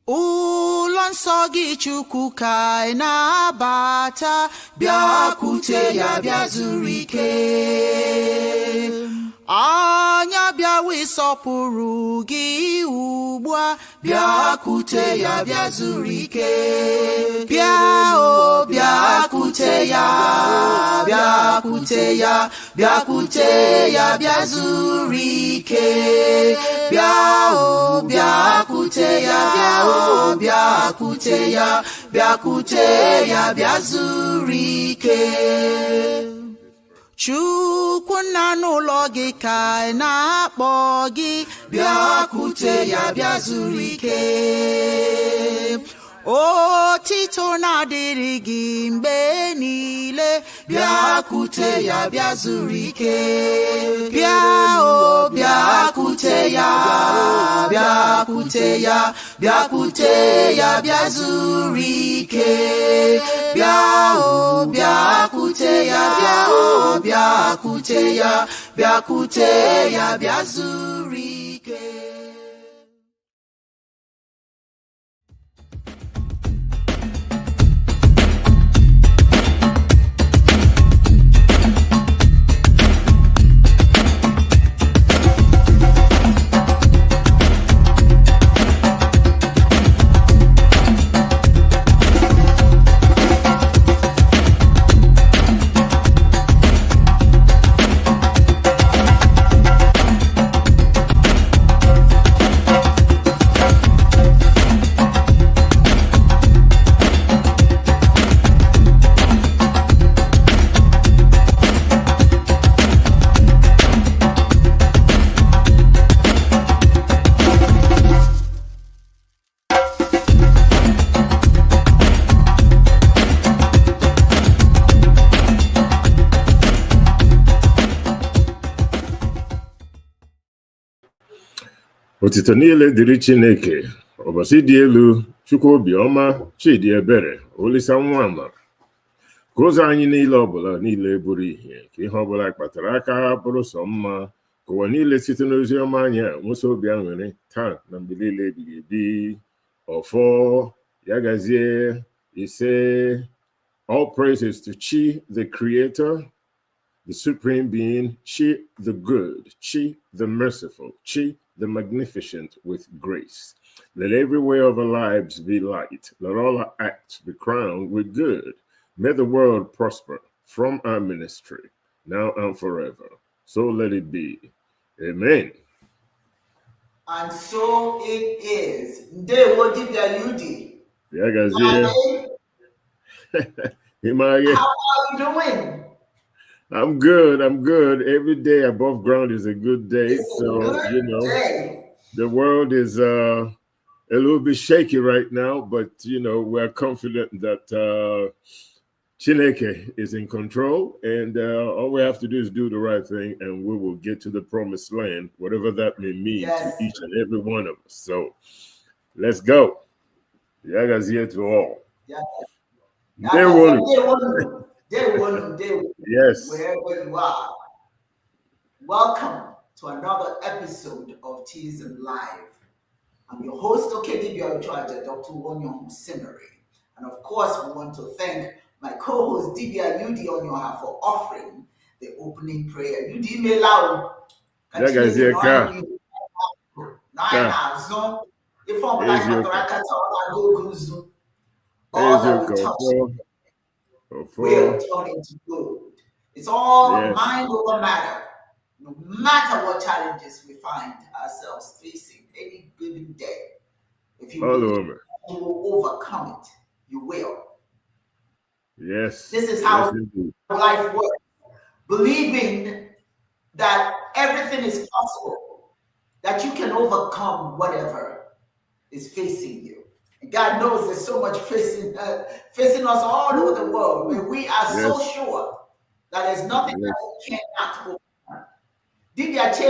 ụlọ nsọ gị Chukwu ka anyị na-abata, bịakwute ya bịa zuru ike. Anya bịawa ịsọpụrụ gị ugbu a, bịakwute ya bịa zuru ike. Bịa o bịakwute ya, bịakwute ya, bịakwute ya bịa zuru ike. Bịa o bịakwute ya, bịa o bịakwute ya, bịakwute ya bịa zuru ike. Chukwu nna n'ụlọ gị ka anyị na-akpọ gị, bịakwute ya bịa zuru ike. Otito na-adịrị gị mgbe niile, bịakwute ya bịa zuru ike. Bịa o bịakwute ya, bịakwute ya, bịakwute ya bịa zuru ike. Bịa o bịakwute ya, bịa o bịakwute ya, bịakwute ya bịa zuru ike. Otito niile dịrị Chineke, ọbọchị dị elu, Chukwu obiọma, Chidi ebere, Olisa nwa amara. Ka ụzọ anyị niile ọbụla niile bụrụ ihe, ka ihe ọbụla kpatara aka bụrụ sọ mma, ka ụwa niile site n'ozi ọma anyị a nwụsị obi aṅụrị taa na mgbe niile ebighị ebi. Ọfọ ya gazie ise. All praises to Chi, the Creator, the Supreme Being, Chi, the Good, Chi, the Merciful, Chi, the Magnificent with grace. Let every way of our lives be light. Let all our acts be crowned with good. May the world prosper from our ministry, now and forever. So let it be. Amen. And so it is. Ndewo Dibias. Yeah, guys, yeah. How are you doing? I'm good. Every day above ground is a good day. It's so, good you know, day. The world is a little bit shaky right now, but, you know, we're confident that Chineke is in control, and all we have to do is do the right thing, and we will get to the promised land, whatever that may mean to each and every one of us. So let's go. Yagas here to all. Yeah. They won. Yes. Wherever you are. Welcome to another episode of Teasing Live. I'm your host, Dibias, Dr. Wonyo Seminary. And of course, we want to thank my co-host Dibias Onyoha for offering the opening prayer. You did me loud. All that we touch will turn into good. It's all mind over matter. No matter what challenges we find ourselves facing any given day, if you will overcome it, you will. Yes. This is how life works. Believing that everything is possible, that you can overcome whatever is facing you. And God knows there's so much facing us all over the world, but we are so sure that there's nothing that we cannot overcome. Dibias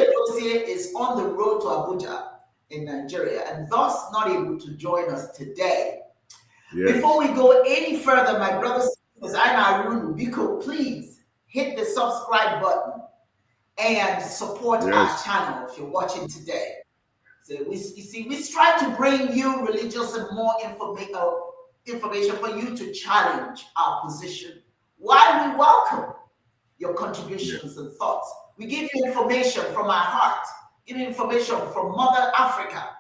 is on the road to Abuja in Nigeria and thus not able to join us today. Before we go any further, my brothers and sisters, Biko, please hit the subscribe button and support our channel if you're watching today. So you see, we strive to bring you religious and more information for you to challenge our position. While we welcome your Yeah. contributions and thoughts, we give you information from our heart, give you information from Mother Africa.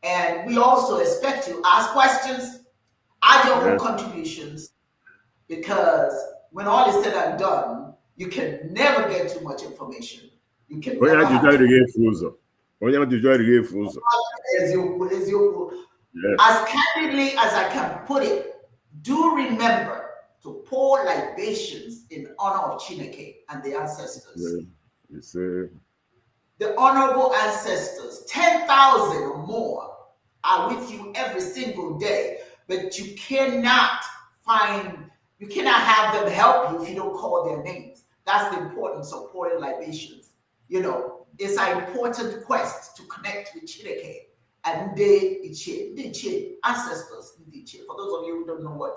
And we also expect you to ask questions, add your Yeah. own contributions, because when all is said and done, you can never get too much information. You can Onye never ajụjụ have too adịghị efu ụzọ. Onye ajụjụ adịghị efu ụzọ. much. Yeah. As candidly as I can put it, do remember to pour libations in honor of Chineke and the ancestors. Yeah. You say, The honorable ancestors, 10,000 or more, are with you every single day, but you cannot have them help you if you don't call their names. That's the importance of pouring libations. You know, it's an important quest to connect with Chineke and Ndiche, ancestors. Ndiche. For those of you who don't know what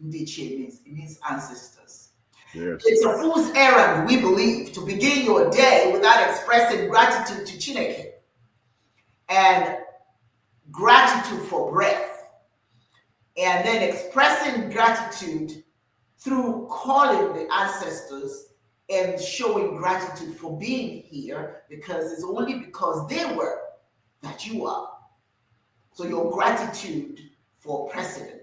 Ndiche means, it means ancestors. yes. It's a fool's errand, we believe, to begin your day without expressing gratitude to Chineke and gratitude for breath, and then expressing gratitude through calling the ancestors and showing gratitude for being here, because it's only because they were that you are. So your gratitude for precedent.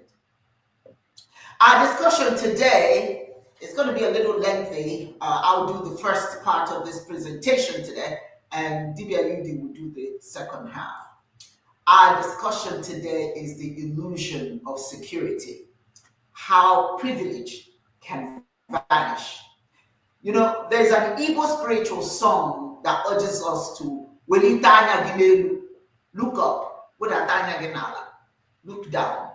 Our discussion today is going to be a little lengthy. I'll do the first part of this presentation today, and Dibias will do the second half. Our discussion today is the illusion of security, how privilege can vanish. You know, there's an Igbo spiritual song that urges us to look up, look down.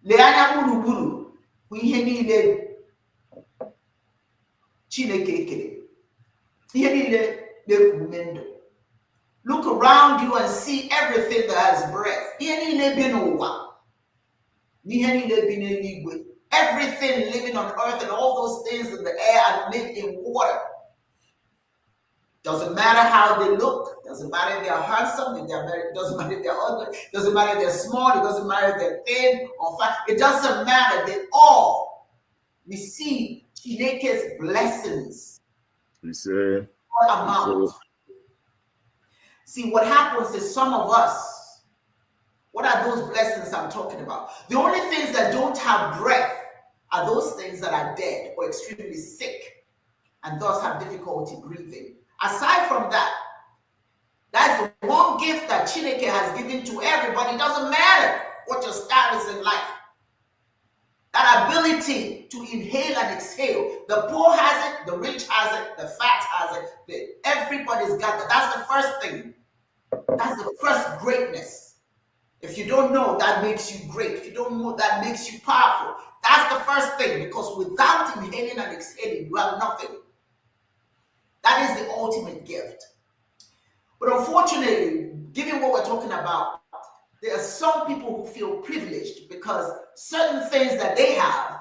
Leanya buruburu bụ ihe niile Chineke kere, ihe niile na-eku ume ndụ. Look around you and see everything that has breath. Ihe niile bi n'ụwa, ihe niile bi n'eluigwe. Everything living on earth and all those things in the air and live in water. Doesn't matter how they look. Doesn't matter if they are handsome. If doesn't matter if they're ugly. Doesn't matter if they're small. It doesn't matter if they're thin or fat. It doesn't matter. They all receive Chineke's blessings. You say, What amount? See, what happens is some of us, what are those blessings I'm talking about? The only things that don't have breath are those things that are dead or extremely sick and thus have difficulty breathing. Aside from that, that's the one gift that Chineke has given to everybody. It doesn't matter what your status in life. That ability to inhale and exhale. The poor has it, the rich has it, the fat has it. Everybody's got that. That's the first thing. That's the first greatness. If you don't know, that makes you great. If you don't know, that makes you powerful. That's the first thing, because without inhaling and exhaling, you have nothing. That is the ultimate gift. But unfortunately, given what we're talking about, there are some people who feel privileged because certain things that they have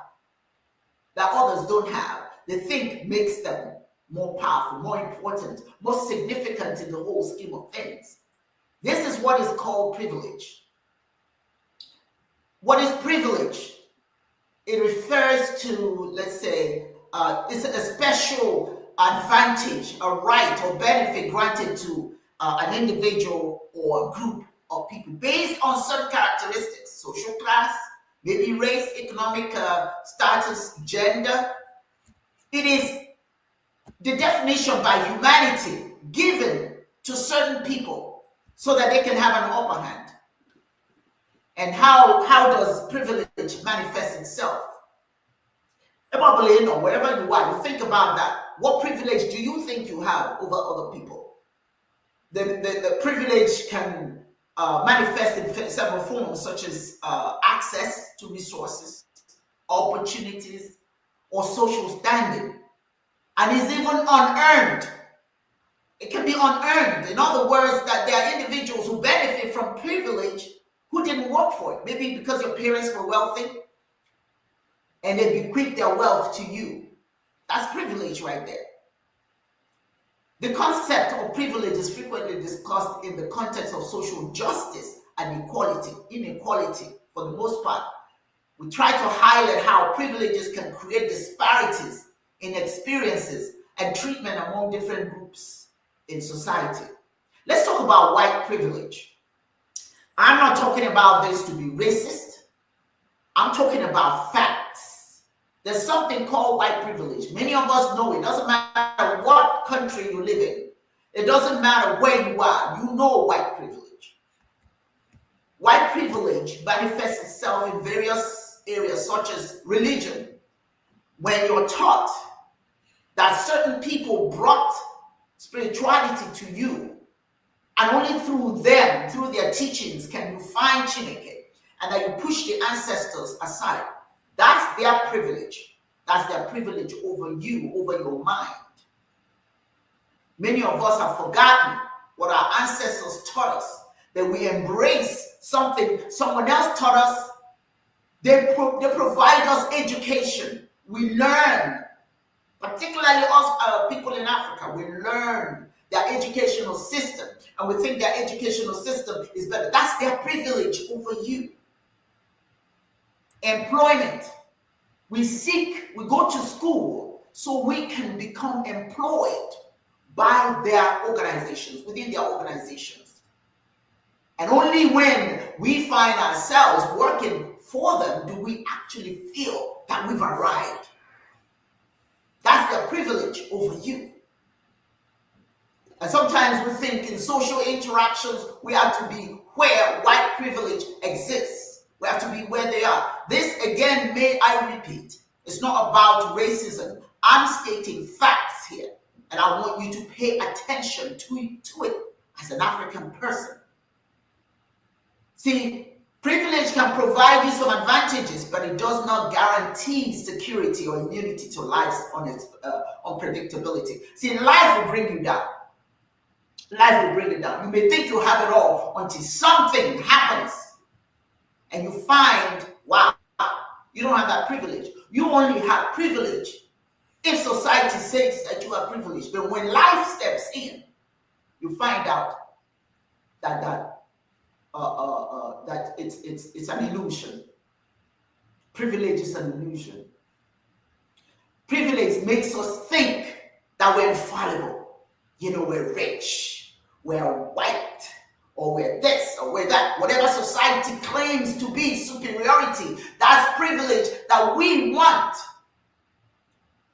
that others don't have, they think makes them more powerful, more important, more significant in the whole scheme of things. This is what is called privilege. What is privilege? It refers to, let's say, it's a special advantage, a right or benefit granted to an individual or a group of people based on certain characteristics, social class, maybe race, economic status, gender. It is the definition by humanity given to certain people so that they can have an upper hand. And how does privilege manifest itself? Probably, wherever you are, you think about that. What privilege do you think you have over other people? The privilege can manifest in several forms, such as access to resources, opportunities, or social standing, and is even unearned. It can be unearned. In other words, that there are individuals who benefit from privilege who didn't work for it. Maybe because your parents were wealthy and they bequeathed their wealth to you. That's privilege right there. The concept of privilege is frequently discussed in the context of social justice and inequality for the most part. We try to highlight how privileges can create disparities in experiences and treatment among different groups in society. Let's talk about white privilege. I'm not talking about this to be racist. I'm talking about facts. There's something called white privilege. Many of us know it. Doesn't matter what country you live in. It doesn't matter where you are. You know white privilege. White privilege manifests itself in various areas, such as religion. When you're taught that certain people brought spirituality to you, and only through them, through their teachings, can you find Chineke, and that you push the ancestors aside. That's their privilege. That's their privilege over you, over your mind. Many of us have forgotten what our ancestors taught us, that we embrace something someone else taught us. They provide us education. We learn, particularly us people in Africa, we learn their educational system, and we think their educational system is better. That's their privilege over you. Employment. We go to school so we can become employed by their organizations, within their organizations. And only when we find ourselves working for them do we actually feel that we've arrived. That's their privilege over you. And sometimes we think in social interactions, we have to be where white privilege exists. We have to be where they are. This, again, may I repeat, it's not about racism. I'm stating facts here. And I want you to pay attention to it as an African person. See, privilege can provide you some advantages, but it does not guarantee security or immunity to life's unpredictability. See, life will bring you down. Life will bring you down. You may think you have it all until something happens and you find, wow, you don't have that privilege. You only have privilege if society says that you are privileged. But when life steps in, you find out that it's an illusion. Privilege is an illusion. Privilege makes us think that we're infallible. We're rich, we're white, or we're this, or we're that. Whatever society claims to be superiority, that's privilege that we want.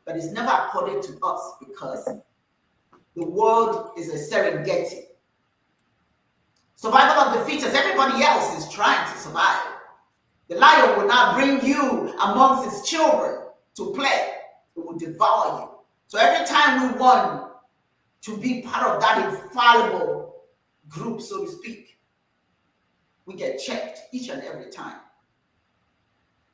But it's never according to us, because the world is a Serengeti. Survival of the fittest. Everybody else is trying to survive. The lion will not bring you amongst his children to play. It will devour you. So every time we want to be part of that infallible group, so to speak, we get checked each and every time.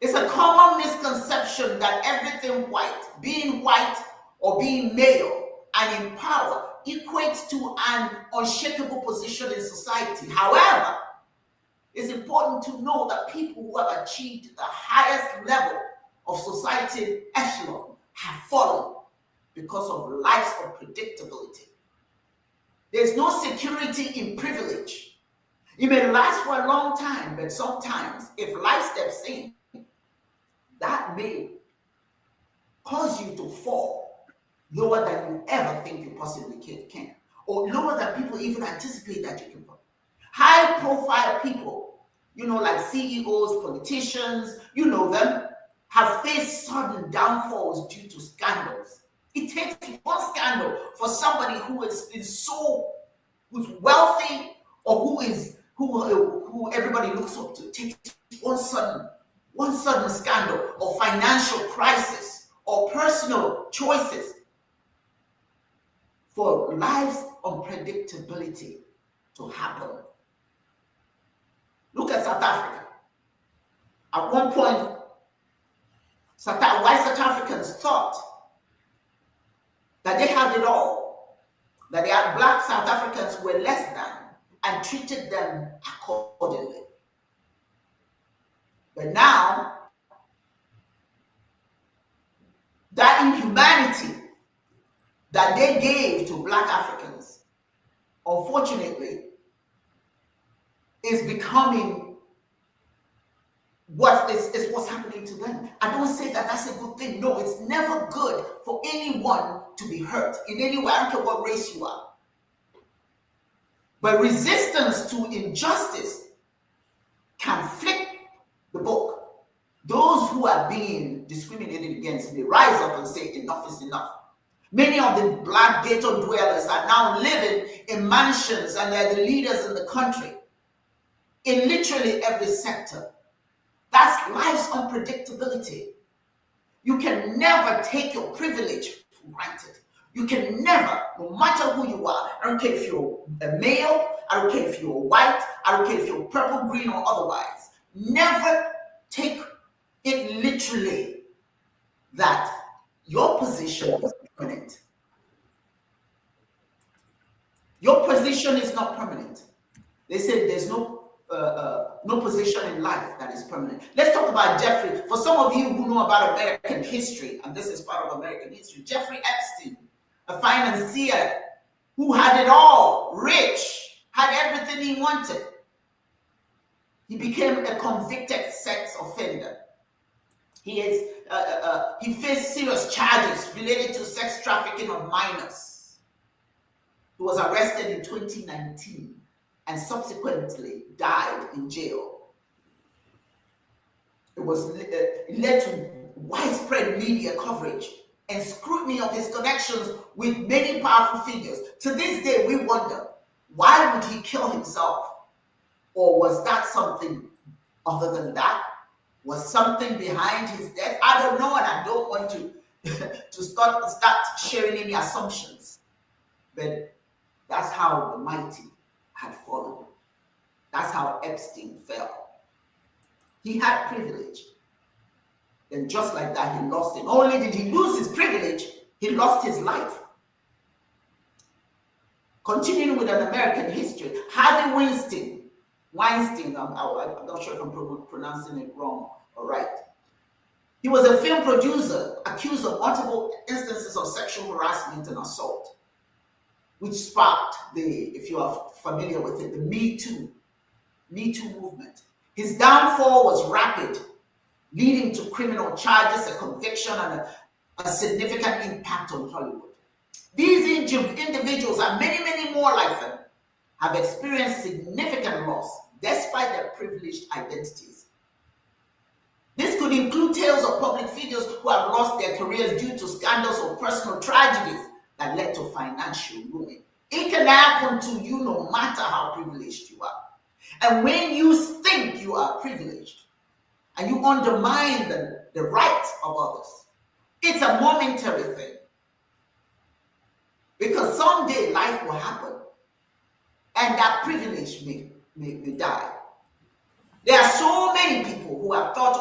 It's a common misconception that everything white, being white or being male and in power, equates to an unshakable position in society. However, it's important to know that people who have achieved the highest level of society echelon have fallen because of life's unpredictability. There's no security in privilege. It may last for a long time, but sometimes if life steps in, that may cause you to fall lower than you ever think you possibly can, or lower than people even anticipate that you can fall. High profile people, like CEOs, politicians, them, have faced sudden downfalls due to scandals. It takes one scandal for somebody who's wealthy, or who everybody looks up to. It takes one sudden scandal, or financial crisis, or personal choices for life's unpredictability to happen. Look at South Africa. At one point, white South Africans thought that they had it all, that the black South Africans were less than, and treated them accordingly. But now, that inhumanity that they gave to Black Africans, unfortunately, is becoming what's happening to them. I don't say that that's a good thing. No, it's never good for anyone to be hurt in any way. I don't care what race you are. But resistance to injustice can flip the book. Those who are being discriminated against may rise up and say enough is enough. Many of the Black ghetto dwellers are now living in mansions, and they're the leaders in the country in literally every sector. That's life's unpredictability. You can never take your privilege for granted. You can never, no matter who you are, I don't care if you're a male, I don't care if you're white, I don't care if you're purple, green, or otherwise, never take it literally that your position is permanent. Your position is not permanent. They say there's no position in life that is permanent. Let's talk about Jeffrey. For some of you who know about American history, and this is part of American history, Jeffrey Epstein, a financier who had it all, rich, had everything he wanted. He became a convicted sex offender. He faced serious charges related to sex trafficking of minors. He was arrested in 2019 and subsequently died in jail. It led to widespread media coverage and scrutiny of his connections with many powerful figures. To this day, we wonder, why would he kill himself? Or was that something other than that? Was something behind his death? I don't know, and I don't want to start sharing any assumptions. But that's how the mighty had fallen. That's how Epstein fell. He had privilege. And just like that, he lost it. Not only did he lose his privilege, he lost his life. Continuing with an American history, Harvey Weinstein, I'm not sure if I'm pronouncing it wrong or right. He was a film producer accused of multiple instances of sexual harassment and assault, which sparked if you are familiar with it, the Me Too movement. His downfall was rapid, leading to criminal charges, a conviction, and a significant impact on Hollywood. These individuals and many, many more like them have experienced significant loss despite their privileged identities. This could include tales of public figures who have lost their careers due to scandals or personal tragedies that led to financial ruin. It can happen to you no matter how privileged you are. And when you think you are privileged and you undermine the rights of others, it's a momentary thing. Because someday life will happen and that privilege may die. There are so many people who have thought,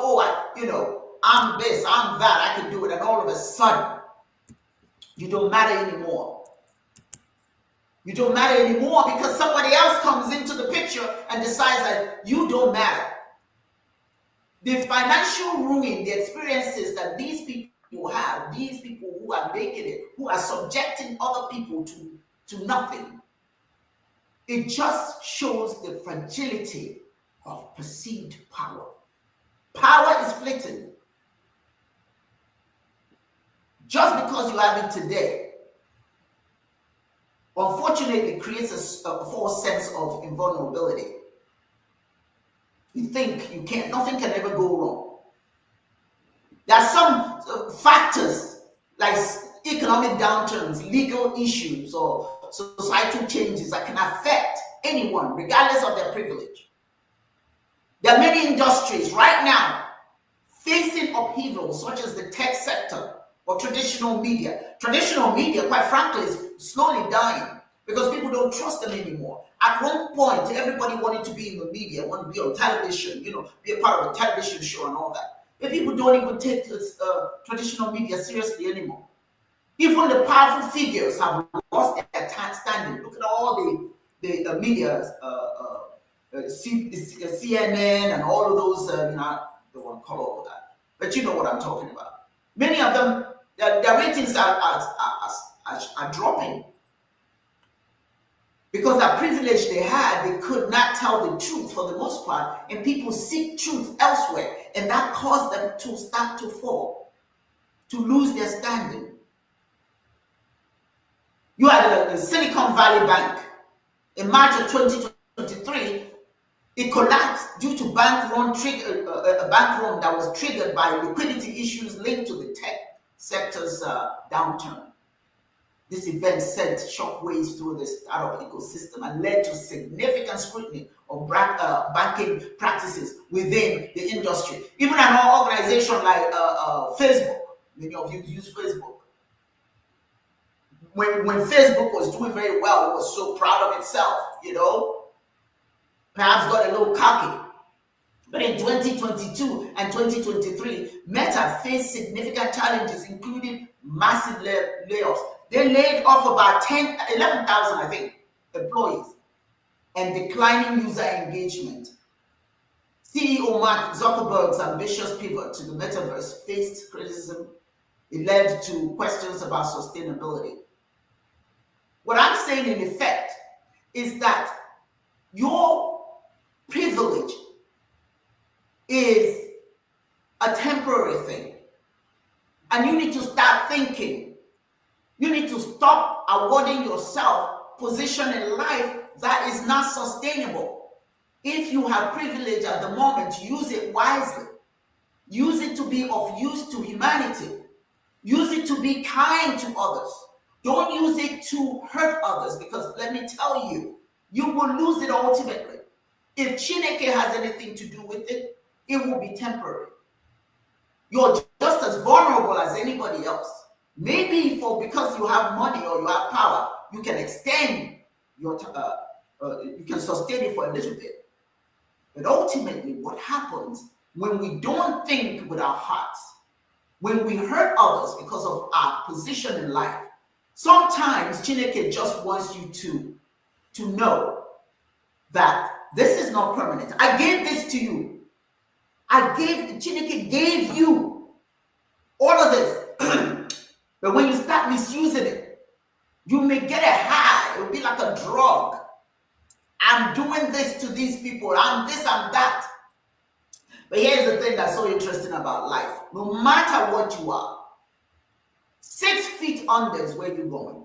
I'm this, I'm that, I can do it, and all of a sudden, you don't matter anymore. You don't matter anymore because somebody else comes into the picture and decides that you don't matter. The financial ruin, the experiences that these people have, these people who are making it, who are subjecting other people to nothing, it just shows the fragility of perceived power. Power is fleeting. Just because you have it today, unfortunately, creates a false sense of invulnerability. You think nothing can ever go wrong. There are some factors like economic downturns, legal issues, or societal changes that can affect anyone, regardless of their privilege. There are many industries right now facing upheaval, such as the tech sector or traditional media. Traditional media, quite frankly, is slowly dying because people don't trust them anymore. At one point, everybody wanted to be in the media, wanted to be on television, be a part of a television show and all that. But people don't even take this traditional media seriously anymore. Even the powerful figures have lost their standing. Look at all the media, CNN and all of those, I don't want to call all of that, but you know what I'm talking about. Many of them, their ratings are are dropping. Because that privilege they had, they could not tell the truth for the most part, and people seek truth elsewhere, and that caused them to start to fall, to lose their standing. You had the Silicon Valley Bank in March of 2023. It collapsed due to a bank run that was triggered by liquidity issues linked to the tech sector's downturn. This event sent shockwaves through the startup ecosystem and led to significant scrutiny of banking practices within the industry. Even an organization like Facebook, many of you use Facebook. When Facebook was doing very well, it was so proud of itself, perhaps got a little cocky. But in 2022 and 2023, Meta faced significant challenges, including massive layoffs. They laid off about 11,000, I think, employees, and declining user engagement. CEO Mark Zuckerberg's ambitious pivot to the metaverse faced criticism. It led to questions about sustainability. What I'm saying, in effect, is that your privilege is a temporary thing. And you need to start thinking. You need to stop awarding yourself position in life that is not sustainable. If you have privilege at the moment, use it wisely. Use it to be of use to humanity. Use it to be kind to others. Don't use it to hurt others, because let me tell you, you will lose it ultimately. If Chineke has anything to do with it, it will be temporary. You're just as vulnerable as anybody else. Maybe because you have money or you have power, you can extend your, you can sustain it for a little bit. But ultimately, what happens when we don't think with our hearts, when we hurt others because of our position in life, sometimes Chineke just wants you to know that this is not permanent. I gave this to you. Chineke gave you all of this. But when you start misusing it, you may get a high. It will be like a drug. I'm doing this to these people. I'm this, I'm that. But here's the thing that's so interesting about life. No matter what you are, 6 feet under is where you're going.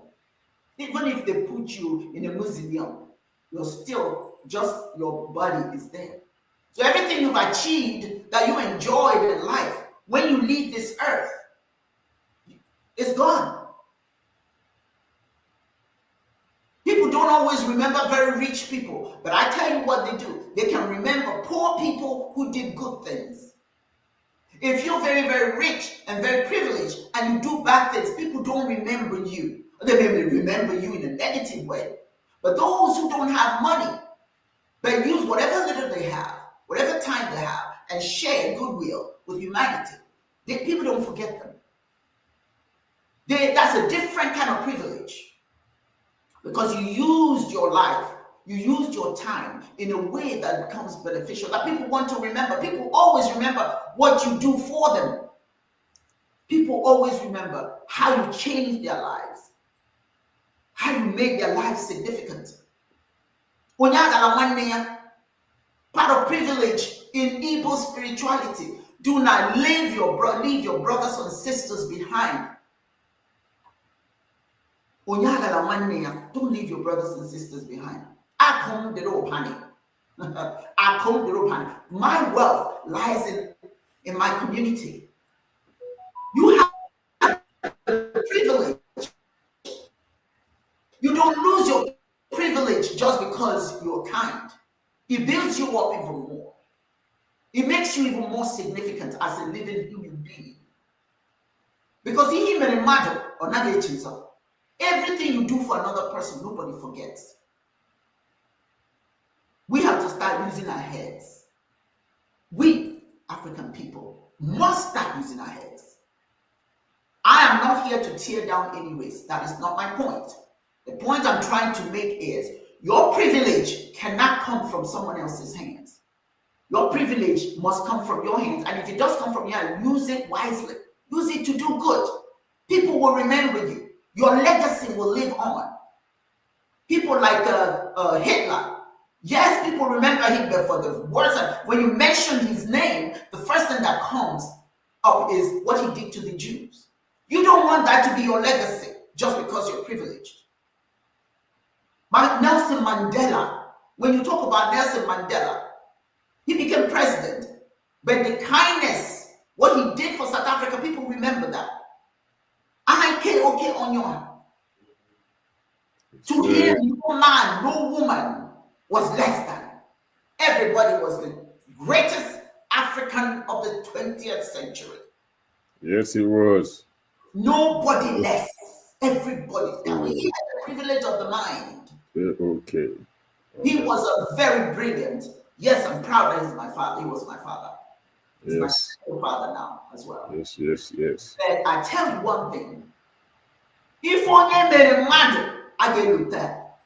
Even if they put you in a museum, you're still just, your body is there. So everything you've achieved that you enjoyed in life, when you leave this earth, it's gone. People don't always remember very rich people, but I tell you what they do. They can remember poor people who did good things. If you're very, very rich and very privileged and you do bad things, people don't remember you. They may remember you in a negative way. But those who don't have money, they use whatever little they have, whatever time they have, and share goodwill with humanity. People don't forget them. That's a different kind of privilege. Because you used your life, you used your time in a way that becomes beneficial, that people want to remember. People always remember what you do for them. People always remember how you changed their lives, how you made their lives significant. Part of privilege in Igbo spirituality, do not leave your brothers and sisters behind. Don't leave your brothers and sisters behind. My wealth lies in my community. You have privilege. You don't lose your privilege just because you're kind. It builds you up even more. It makes you even more significant as a living human being. Because he may imagine or not everything you do for another person, nobody forgets. We have to start using our heads. We, African people, must start using our heads. I am not here to tear down any race. That is not my point. The point I'm trying to make is your privilege cannot come from someone else's hands. Your privilege must come from your hands. And if it does come from your hand, use it wisely. Use it to do good. People will remember you. your legacy will live on. People like Hitler. Yes, people remember Hitler for the words. When you mention his name, the first thing that comes up is what he did to the Jews. You don't want that to be your legacy just because you're privileged. Nelson Mandela, when you talk about Nelson Mandela, he became president, but the kindness, what he did for South Africa, people remember that. Onyon. To him, no man, no woman was less than. Everybody was the greatest African of the 20th century. Yes, he was. Nobody less. Everybody. He had the privilege of the mind. Okay. He was a very brilliant. Yes, I'm proud that he's my father. He was my father. He's yes. my father now as well. Yes. But I tell you one thing. If only made a man, I get you that.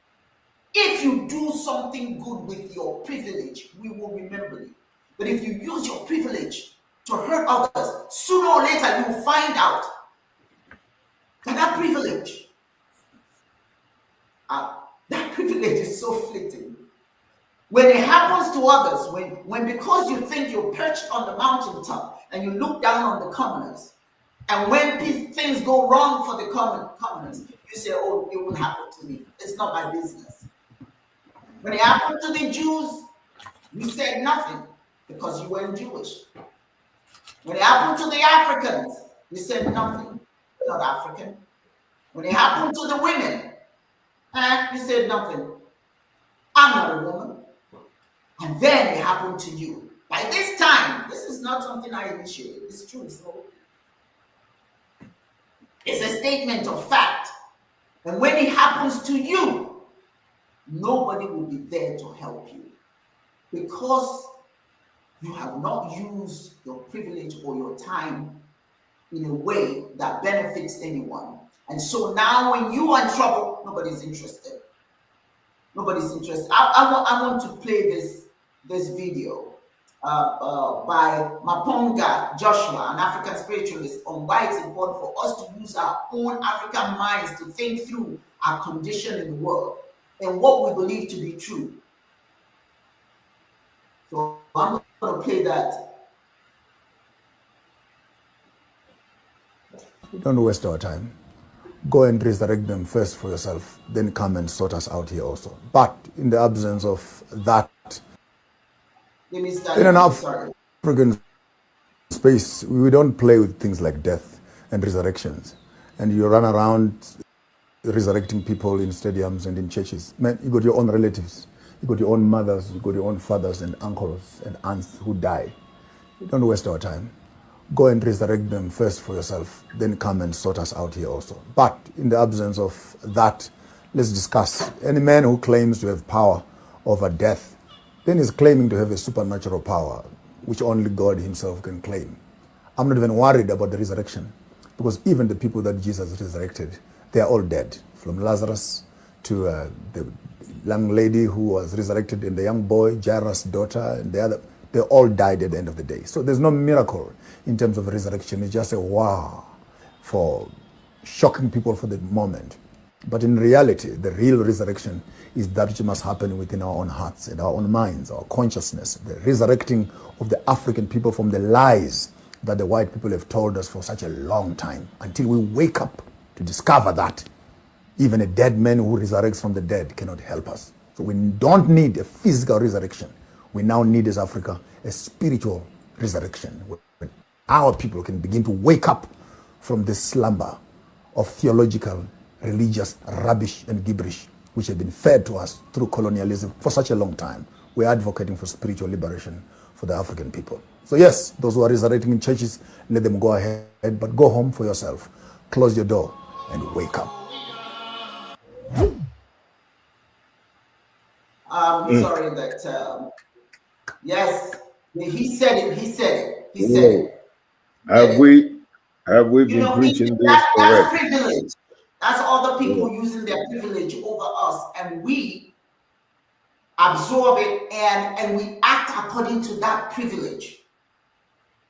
If you do something good with your privilege, we will remember you. But if you use your privilege to hurt others, sooner or later you will find out that privilege, that privilege is so fleeting. When it happens to others, when because you think you're perched on the mountaintop and you look down on the commoners, and when things go wrong for the commoners, you say, oh, it won't happen to me. It's not my business. When it happened to the Jews, you said nothing because you weren't Jewish. When it happened to the Africans, you said nothing. You're not African. When it happened to the women, you said nothing. I'm not a woman. And then it happened to you. By this time, this is not something I initiated. It's true. It's a statement of fact. And when it happens to you, nobody will be there to help you because you have not used your privilege or your time in a way that benefits anyone. And so now when you are in trouble, nobody's interested. Nobody's interested. I want to play this video by Maponga Joshua, an African spiritualist, on why it's important for us to use our own African minds to think through our condition in the world and what we believe to be true. So I'm going to play that. Don't waste our time. Go and resurrect them first for yourself, then come and sort us out here also. But in the absence of that, in an African space, we don't play with things like death and resurrections. And you run around resurrecting people in stadiums and in churches. Man, you got your own relatives. You got your own mothers, you got your own fathers and uncles and aunts who die. Don't waste our time. Go and resurrect them first for yourself, then come and sort us out here also. But in the absence of that, let's discuss. Any man who claims to have power over death, then is claiming to have a supernatural power, which only God himself can claim. I'm not even worried about the resurrection, because even the people that Jesus resurrected, they are all dead. From Lazarus to the young lady who was resurrected and the young boy, Jairus' daughter, and the other, they all died at the end of the day. So there's no miracle in terms of resurrection. It's just a wow for shocking people for the moment. But in reality, the real resurrection is that which must happen within our own hearts and our own minds, our consciousness, the resurrecting of the African people from the lies that the white people have told us for such a long time, until we wake up to discover that even a dead man who resurrects from the dead cannot help us. So we don't need a physical resurrection. We now need, as Africa, a spiritual resurrection, when our people can begin to wake up from this slumber of theological, religious rubbish and gibberish, which have been fed to us through colonialism for such a long time. We're advocating for spiritual liberation for the African people. So yes, those who are resurrecting in churches, let them go ahead, but go home for yourself. Close your door and wake up. I'm sorry that, yes, he said it, he said it. Have we been preaching this correct? That's privilege. That's other people using their privilege over us, and we absorb it and we act according to that privilege.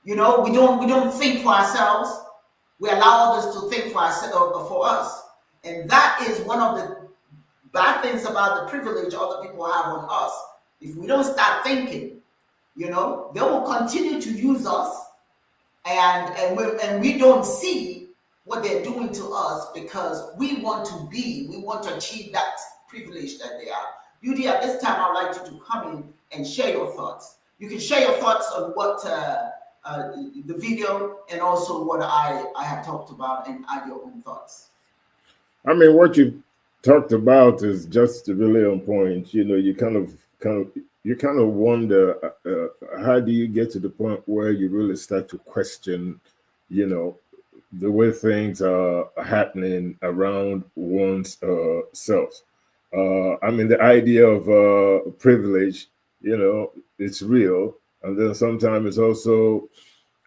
You know, we don't think for ourselves. We allow others to think for ourselves, for us. And that is one of the bad things about the privilege other people have on us. If we don't start thinking, they will continue to use us, and we don't see what they're doing to us because we want to achieve that privilege that they are. UD, at this time, I'd like you to come in and share your thoughts. You can share your thoughts on what the video and also what I have talked about, and add your own thoughts. I mean, what you talked about is just really on point. You kind of wonder how do you get to the point where you really start to question, the way things are happening around one's self. I mean, the idea of privilege, it's real, and then sometimes it's also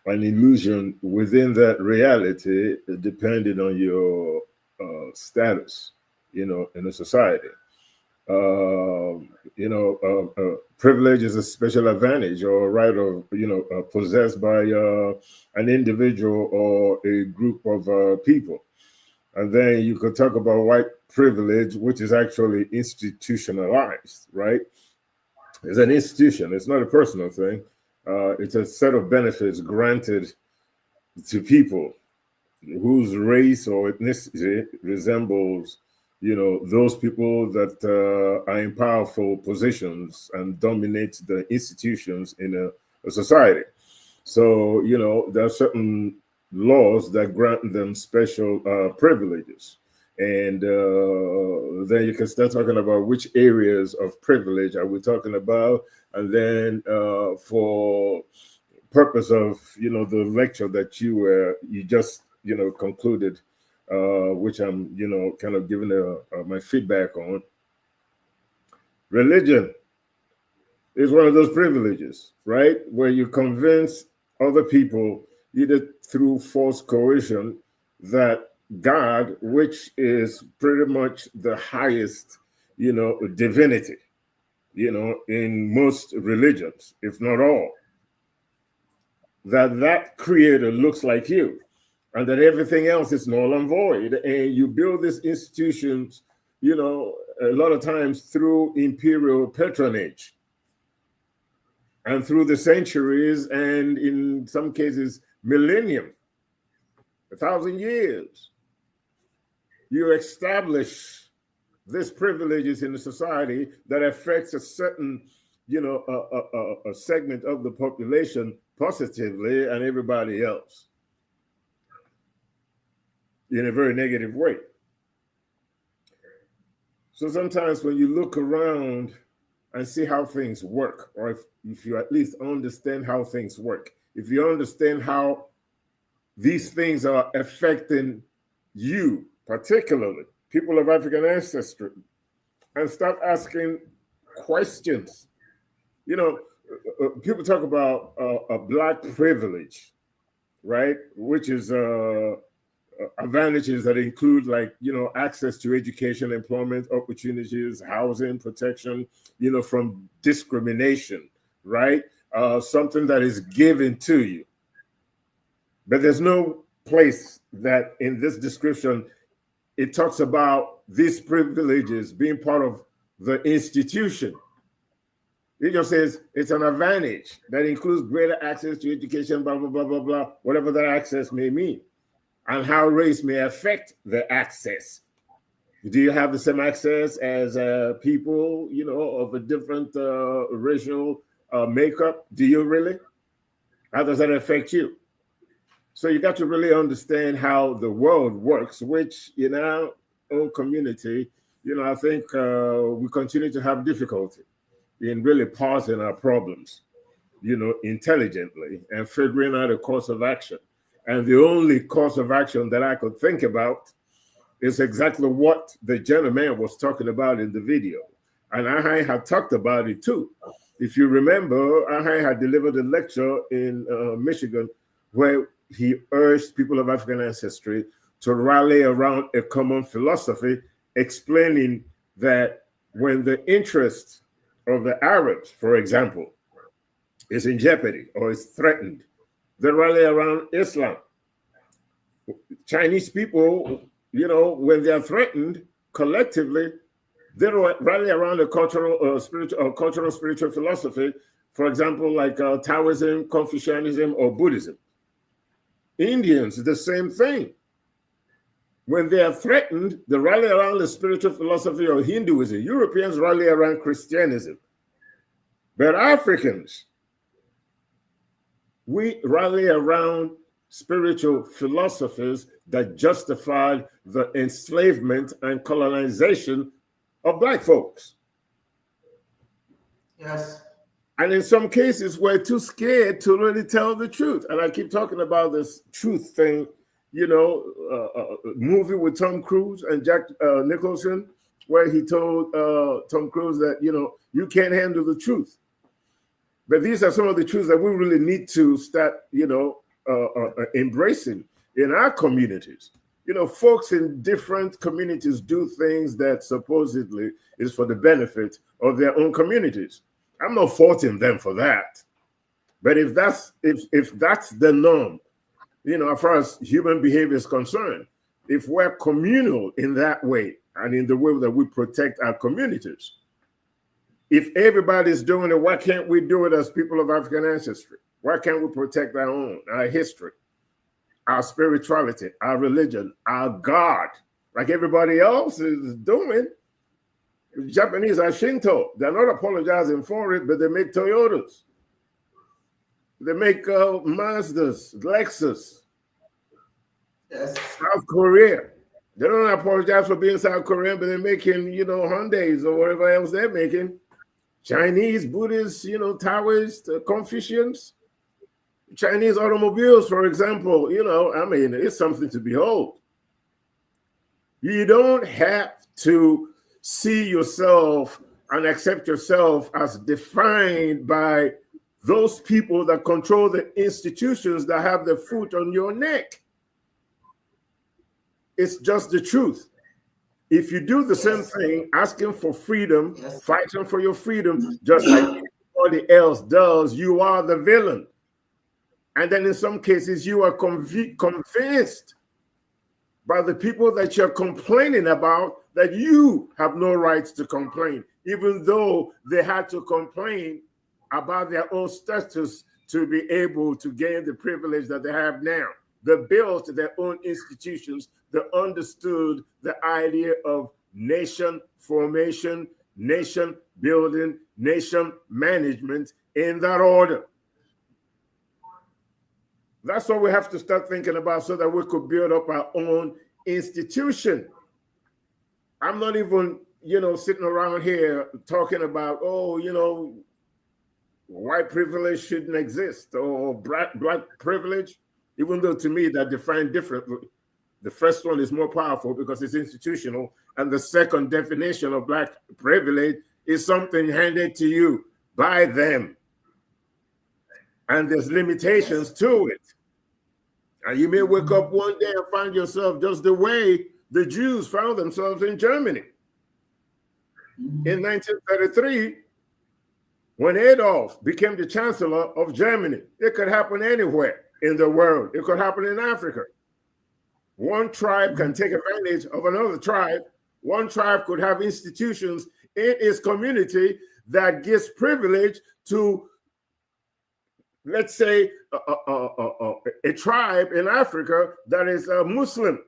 an illusion within that reality, depending on your status, in a society. Privilege is a special advantage or right of, possessed by an individual or a group of people. And then you could talk about white privilege, which is actually institutionalized, right? It's an institution. It's not a personal thing. It's a set of benefits granted to people whose race or ethnicity resembles, those people that are in powerful positions and dominate the institutions in a society. So, there are certain laws that grant them special privileges. And then you can start talking about which areas of privilege are we talking about. And then for purpose of, the lecture that you just, concluded, which I'm, kind of giving my feedback on. Religion is one of those privileges, right? Where you convince other people, either through false coercion, that God, which is pretty much the highest, divinity, in most religions, if not all, that creator looks like you, and that everything else is null and void. And you build these institutions, a lot of times through imperial patronage and through the centuries, and in some cases, millennium, 1,000 years. You establish these privileges in the society that affects a certain, a segment of the population positively, and everybody else in a very negative way. So sometimes when you look around and see how things work, or if you at least understand how things work, if you understand how these things are affecting you, particularly people of African ancestry, and start asking questions. People talk about a Black privilege, right? Which is advantages that include, like, access to education, employment opportunities, housing, protection, from discrimination, right? Something that is given to you. But there's no place that in this description it talks about these privileges being part of the institution. It just says it's an advantage that includes greater access to education, blah, blah, blah, blah, blah, whatever that access may mean, and how race may affect the access. Do you have the same access as people, of a different racial makeup? Do you really? How does that affect you? So you got to really understand how the world works, which in our own community, I think we continue to have difficulty in really parsing our problems, intelligently, and figuring out a course of action. And the only course of action that I could think about is exactly what the gentleman was talking about in the video. And I had talked about it too. If you remember, I had delivered a lecture in Michigan where he urged people of African ancestry to rally around a common philosophy, explaining that when the interest of the Arabs, for example, is in jeopardy or is threatened, they rally around Islam. Chinese people, when they are threatened collectively, they rally around a cultural, spiritual philosophy. For example, like Taoism, Confucianism, or Buddhism. Indians, the same thing. When they are threatened, they rally around the spiritual philosophy of Hinduism. Europeans rally around Christianism. But Africans, we rally around spiritual philosophies that justified the enslavement and colonization of Black folks. Yes. And in some cases, we're too scared to really tell the truth. And I keep talking about this truth thing, movie with Tom Cruise and Jack Nicholson, where he told Tom Cruise that, you can't handle the truth. But these are some of the truths that we really need to start, embracing in our communities. Folks in different communities do things that supposedly is for the benefit of their own communities. I'm not faulting them for that. But if that's the norm, as far as human behavior is concerned, if we're communal in that way and in the way that we protect our communities, if everybody's doing it, why can't we do it as people of African ancestry? Why can't we protect our history, our spirituality, our religion, our God, like everybody else is doing? The Japanese are Shinto. They're not apologizing for it, but they make Toyotas. They make Mazdas, Lexus. Yes. South Korea. They don't apologize for being South Korean, but they're making, Hyundais or whatever else they're making. Chinese, Buddhists, Taoists, Confucians. Chinese automobiles, for example, it's something to behold. You don't have to see yourself and accept yourself as defined by those people that control the institutions that have the foot on your neck. It's just the truth. If you do the same thing, asking for freedom, fighting for your freedom, just like everybody else does, you are the villain. And then in some cases, you are convinced by the people that you're complaining about that you have no rights to complain, even though they had to complain about their own status to be able to gain the privilege that they have now. They built their own institutions. They understood the idea of nation formation, nation building, nation management in that order. That's what we have to start thinking about so that we could build up our own institution. I'm not even, sitting around here talking about, white privilege shouldn't exist or black privilege, even though to me that defined differently. The first one is more powerful because it's institutional. And the second definition of black privilege is something handed to you by them. And there's limitations to it. And you may wake up one day and find yourself just the way the Jews found themselves in Germany. In 1933, when Adolf became the chancellor of Germany, it could happen anywhere in the world. It could happen in Africa. One tribe can take advantage of another tribe. One tribe could have institutions in its community that gives privilege to, let's say, a tribe in Africa that is Muslim,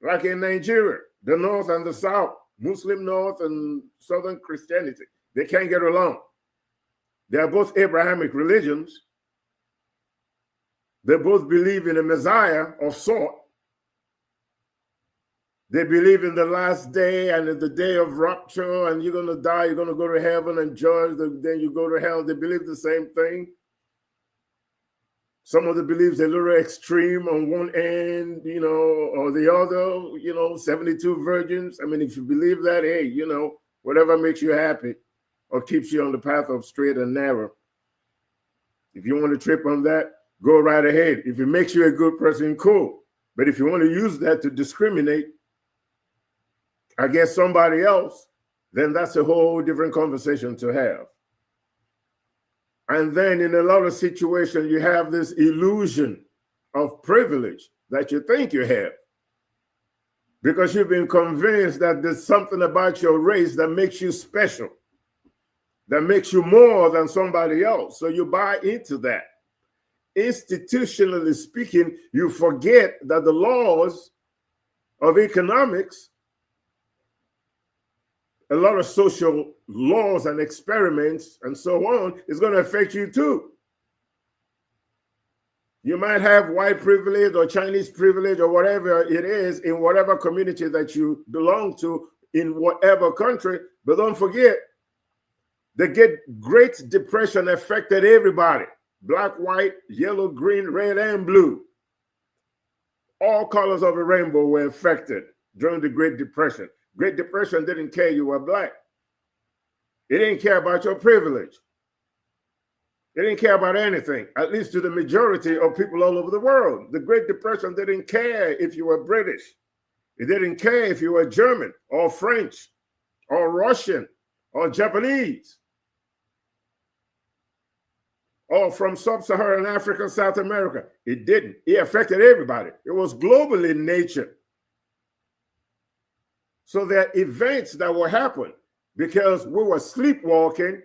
like in Nigeria, the North and the South, Muslim North and Southern Christianity. They can't get along. They are both Abrahamic religions. They both believe in a Messiah of sort. They believe in the last day and in the day of rapture, and you're going to die, you're going to go to heaven and judge, then you go to hell. They believe the same thing. Some of the beliefs are a little extreme on one end, or the other, 72 virgins. I mean, if you believe that, hey, whatever makes you happy or keeps you on the path of straight and narrow. If you want to trip on that, go right ahead. If it makes you a good person, cool. But if you want to use that to discriminate against somebody else, then that's a whole different conversation to have. And then in a lot of situations, you have this illusion of privilege that you think you have. because you've been convinced that there's something about your race that makes you special, that makes you more than somebody else. So you buy into that. Institutionally speaking, you forget that the laws of economics, a lot of social laws and experiments and so on, is going to affect you too. You might have white privilege or Chinese privilege or whatever it is in whatever community that you belong to in whatever country, but don't forget, the Great Depression affected everybody. Black, white, yellow, green, red, and blue. All colors of the rainbow were affected during the Great Depression. Great Depression didn't care you were black. It didn't care about your privilege. They didn't care about anything, at least to the majority of people all over the world. The Great Depression didn't care if you were British. It didn't care if you were German or French or Russian or Japanese or from sub-Saharan Africa, South America. It didn't. It affected everybody. It was global in nature. So there are events that will happen because we were sleepwalking.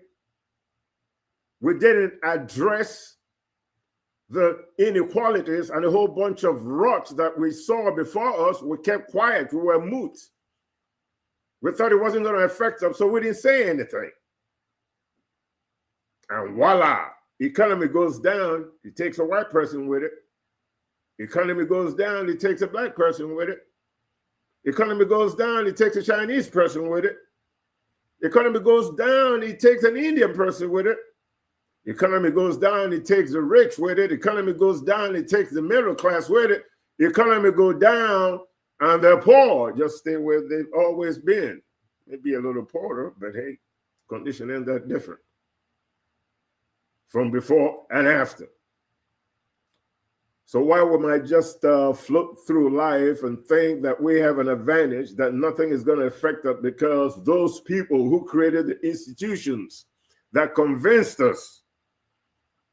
We didn't address the inequalities and a whole bunch of rot that we saw before us. We kept quiet. We were mute. We thought it wasn't going to affect us, so we didn't say anything. And voila, economy goes down. It takes a white person with it. Economy goes down. It takes a black person with it. Economy goes down. It takes a Chinese person with it. Economy goes down. It takes an Indian person with it. Economy goes down, it takes the rich with it. Economy goes down, it takes the middle class with it. Economy go down, and the poor just stay where they've always been. Maybe a little poorer, but hey, condition ain't that different from before and after. So why would I just float through life and think that we have an advantage, that nothing is going to affect us because those people who created the institutions that convinced us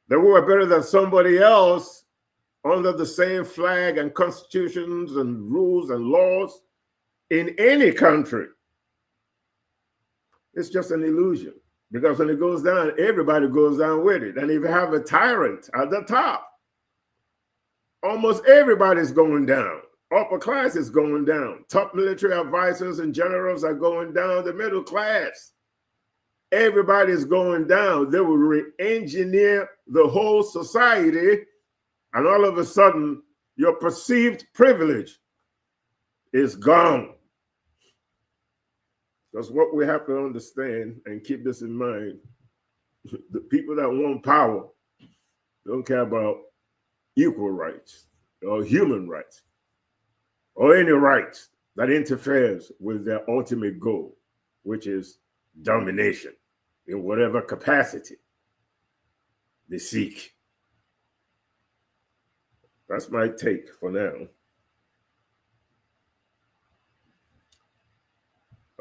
that we were better than somebody else under the same flag and constitutions and rules and laws in any country. It's just an illusion, because when it goes down, everybody goes down with it. And if you have a tyrant at the top, almost everybody's going down. Upper class is going down. Top military advisors and generals are going down. The middle class, everybody's going down. They will re-engineer the whole society, and all of a sudden, your perceived privilege is gone. That's what we have to understand and keep this in mind. The people that want power don't care about equal rights or human rights or any rights that interferes with their ultimate goal, which is domination in whatever capacity they seek. That's my take for now.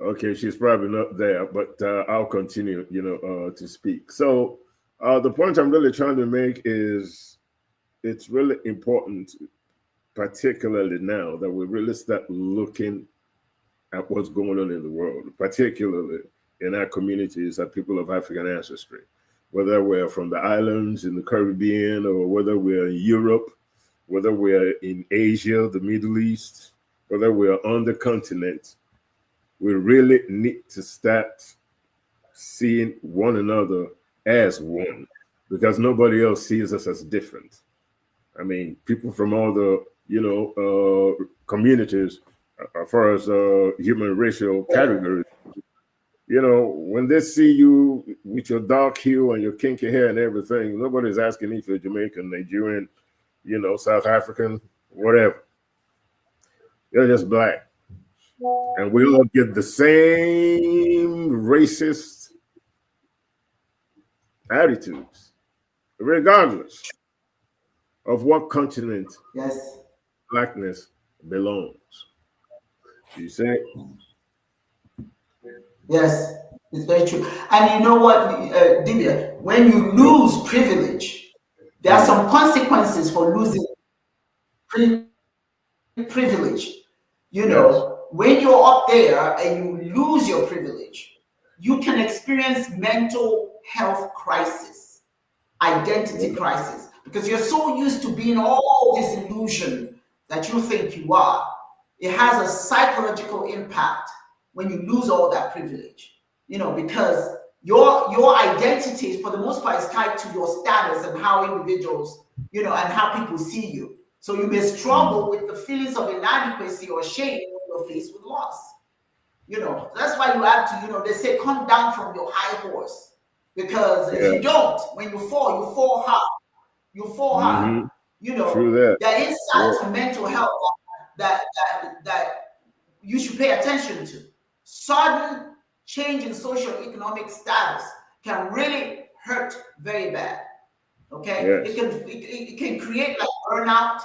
Okay, she's probably not there, but I'll continue, to speak. So the point I'm really trying to make is it's really important, particularly now, that we really start looking at what's going on in the world, particularly in our communities as people of African ancestry, whether we're from the islands in the Caribbean or whether we're in Europe, whether we're in Asia, the Middle East, whether we're on the continent. We really need to start seeing one another as one, because nobody else sees us as different. I mean, people from all the, communities, as far as human racial categories, when they see you with your dark hue and your kinky hair and everything, nobody's asking if you're Jamaican, Nigerian, South African, whatever. You're just black. And we all get the same racist attitudes, regardless of what continent blackness belongs. You say? Yes, it's very true. And you know what, Dibia, when you lose privilege, there are some consequences for losing privilege. when you're up there and you lose your privilege, you can experience mental health crisis, identity crisis, because you're so used to being all this illusion that you think you are. It has a psychological impact when you lose all that privilege, because your identity, for the most part, is tied to your status and how individuals, and how people see you. So you may struggle with the feelings of inadequacy or shame when you're faced with loss. That's why you have to, they say, come down from your high horse. Because if you don't, when you fall hard. You fall hard. True that. There are insights on mental health that you should pay attention to. Sudden change in socioeconomic status can really hurt very bad. Okay, Yes. it can create like burnout.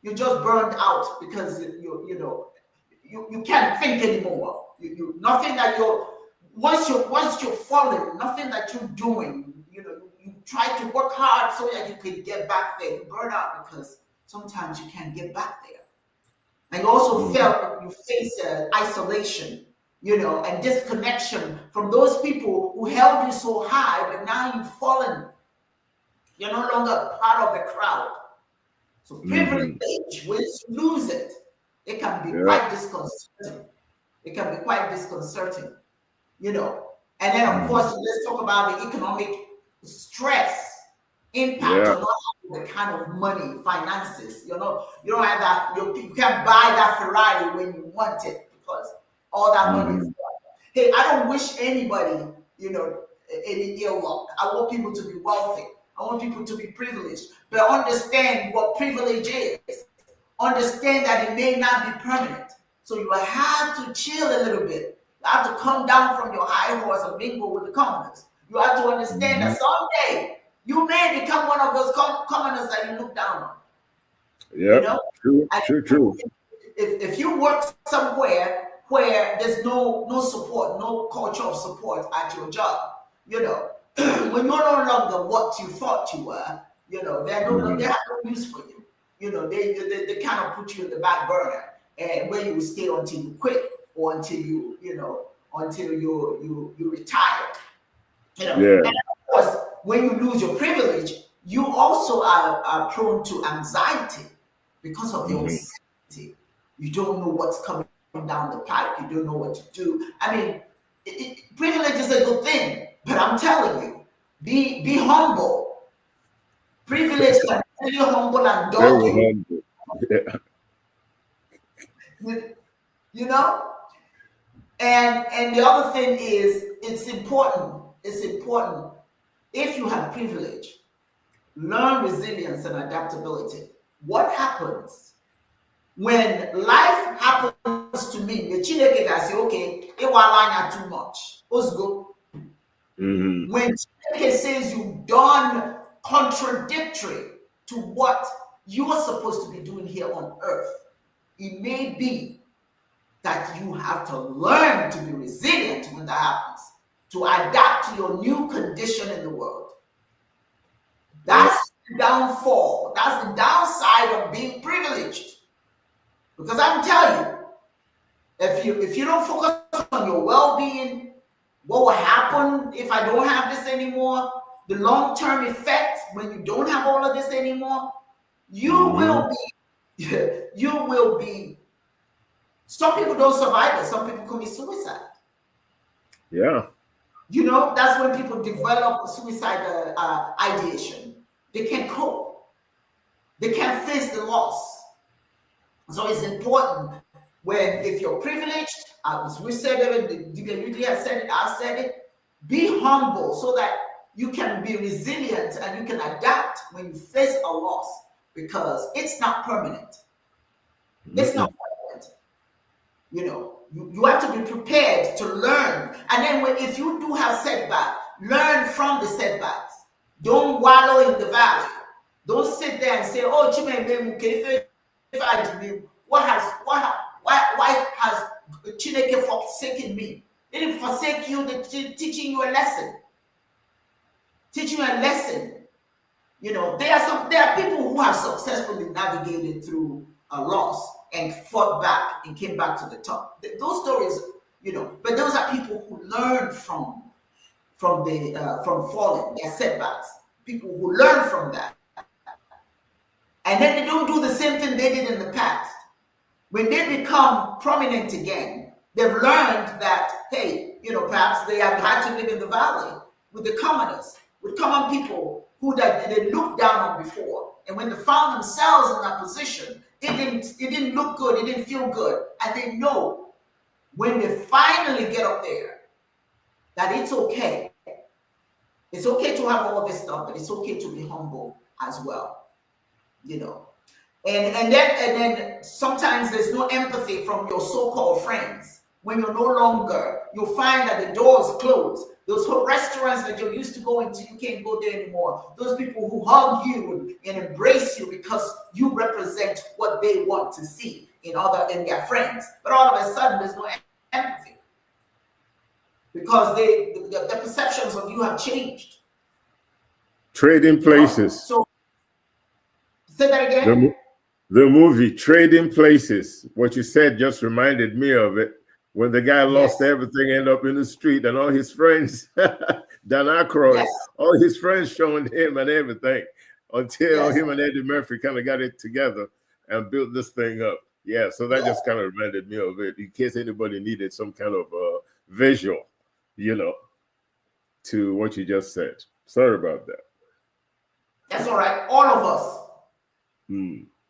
You're just burned out because you can't think anymore. You nothing that you're once you're falling, nothing that you're doing. You try to work hard so that you can get back there. You burn out because sometimes you can't get back there. And you also felt you face isolation, and disconnection from those people who held you so high, but now you've fallen. You're no longer part of the crowd. So privilege, once you lose it, it can be quite disconcerting. It can be quite disconcerting, And then, of course, let's talk about the economic stress impact on not having the kind of money, finances. You don't have that. You can't buy that Ferrari when you want it because all that money is gone. Hey, I don't wish anybody, any ill luck. I want people to be wealthy. I want people to be privileged, but understand what privilege is. Understand that it may not be permanent. So you have to chill a little bit. You have to come down from your high horse and mingle with the commoners. You have to understand that someday you may become one of those commoners that you look down on. Yeah, true. If you work somewhere where there's no support, no culture of support at your job, when you're no longer what you thought you were, they have no use for you. They kind of put you in the back burner, and where you will stay until you quit or until you retire. And of course, when you lose your privilege, you also are prone to anxiety because of the uncertainty. You don't know what's coming down the pipe. You don't know what to do. I mean, privilege is a good thing, but I'm telling you, be humble. Privilege can make you humble and dog you. And the other thing is, it's important. It's important. If you have privilege, learn resilience and adaptability. What happens when life happens to me? The Chineke can say, okay, it too much. Let's go. When Chineke says you've done contradictory to what you're supposed to be doing here on earth, it may be that you have to learn to be resilient when that happens, to adapt to your new condition in the world. That's the downfall. That's the downside of being privileged. Because I'm telling you, if you don't focus on your well-being, what will happen if I don't have this anymore? The long-term effect when you don't have all of this anymore, you will be. Some people don't survive it. Some people commit suicide. Yeah. That's when people develop suicide ideation. They can't cope. They can't face the loss. So it's important if you're privileged, as we said it, Dibias has said it, I said it, be humble so that you can be resilient and you can adapt when you face a loss, because it's not permanent. It's not permanent. You have to be prepared to learn. And then if you do have setbacks, learn from the setbacks. Don't wallow in the valley. Don't sit there and say, oh, why has Chineke forsaken me? They didn't forsake you, they're teaching you a lesson. Teaching you a lesson. There are people who have successfully navigated through a loss. and fought back and came back to the top. Those stories, you know, but those are people who learn from falling, their setbacks. People who learn from that, and then they don't do the same thing they did in the past. When they become prominent again, they've learned that, hey, you know, perhaps they have had to live in the valley with the commoners, with common people who they looked down on before. And when they found themselves in that position, it didn't look good, it didn't feel good. And they know when they finally get up there that it's okay. It's okay to have all this stuff, but it's okay to be humble as well, you know. And then sometimes there's no empathy from your so-called friends. When you're no longer, you'll find that the doors close. Those restaurants that you're used to going to, you can't go there anymore. Those people who hug you and embrace you because you represent what they want to see in their friends. But all of a sudden, there's no empathy because the perceptions of you have changed. Trading Places. So say that again. The movie Trading Places. What you said just reminded me of it. When the guy lost everything, ended up in the street, and all his friends, Dan Aykroyd, all his friends showing him and everything, until him and Eddie Murphy kind of got it together and built this thing up. Yeah, so that just kind of reminded me of it, in case anybody needed some kind of visual, you know, to what you just said. Sorry about that. That's all right. All of us.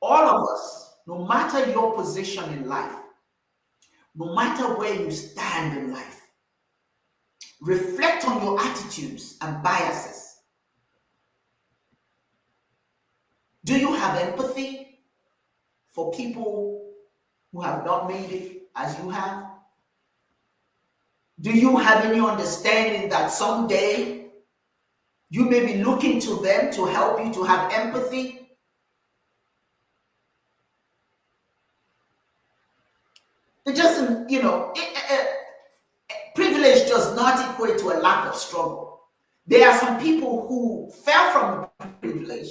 All of us, no matter your position in life, no matter where you stand in life, reflect on your attitudes and biases. Do you have empathy for people who have not made it as you have? Do you have any understanding that someday you may be looking to them to help you to have empathy? It doesn't, you know, privilege does not equate to a lack of struggle. There are some people who fell from privilege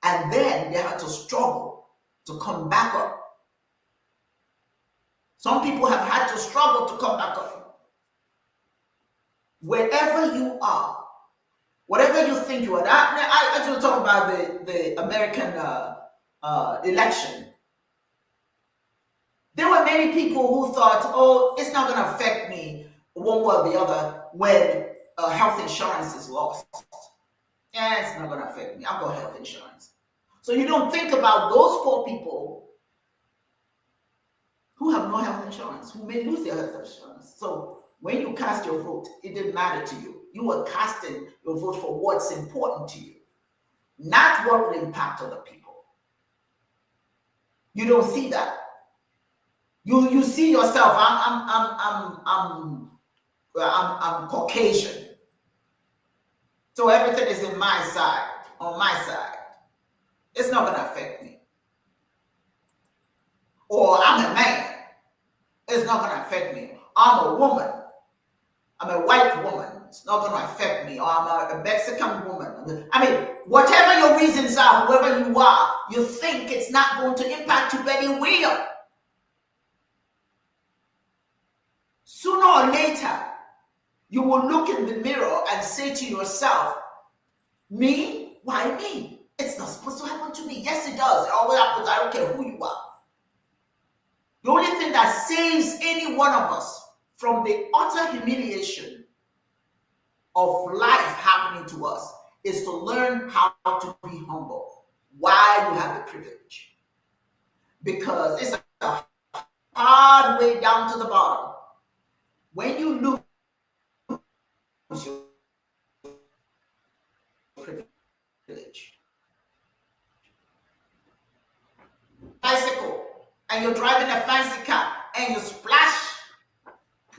and then they had to struggle to come back up. Some people have had to struggle to come back up. Wherever you are, whatever you think you are, I just talk about the American election. There were many people who thought, oh, it's not going to affect me one way or the other when health insurance is lost. Yeah, it's not going to affect me. I've got health insurance. So you don't think about those poor people who have no health insurance, who may lose their health insurance. So when you cast your vote, it didn't matter to you. You were casting your vote for what's important to you, not what will impact other people. You don't see that. You see yourself. I'm Caucasian, so everything is in my side, on my side. It's not going to affect me. Or I'm a man. It's not going to affect me. I'm a woman. I'm a white woman. It's not going to affect me. Or I'm a Mexican woman. I mean, whatever your reasons are, whoever you are, you think it's not going to impact you, but it will. Sooner or later, you will look in the mirror and say to yourself, me? Why me? It's not supposed to happen to me. Yes, it does. It always happens. I don't care who you are. The only thing that saves any one of us from the utter humiliation of life happening to us is to learn how to be humble while you have the privilege. Because it's a hard way down to the bottom. When you lose your privilege, bicycle, and you're driving a fancy car, and you splash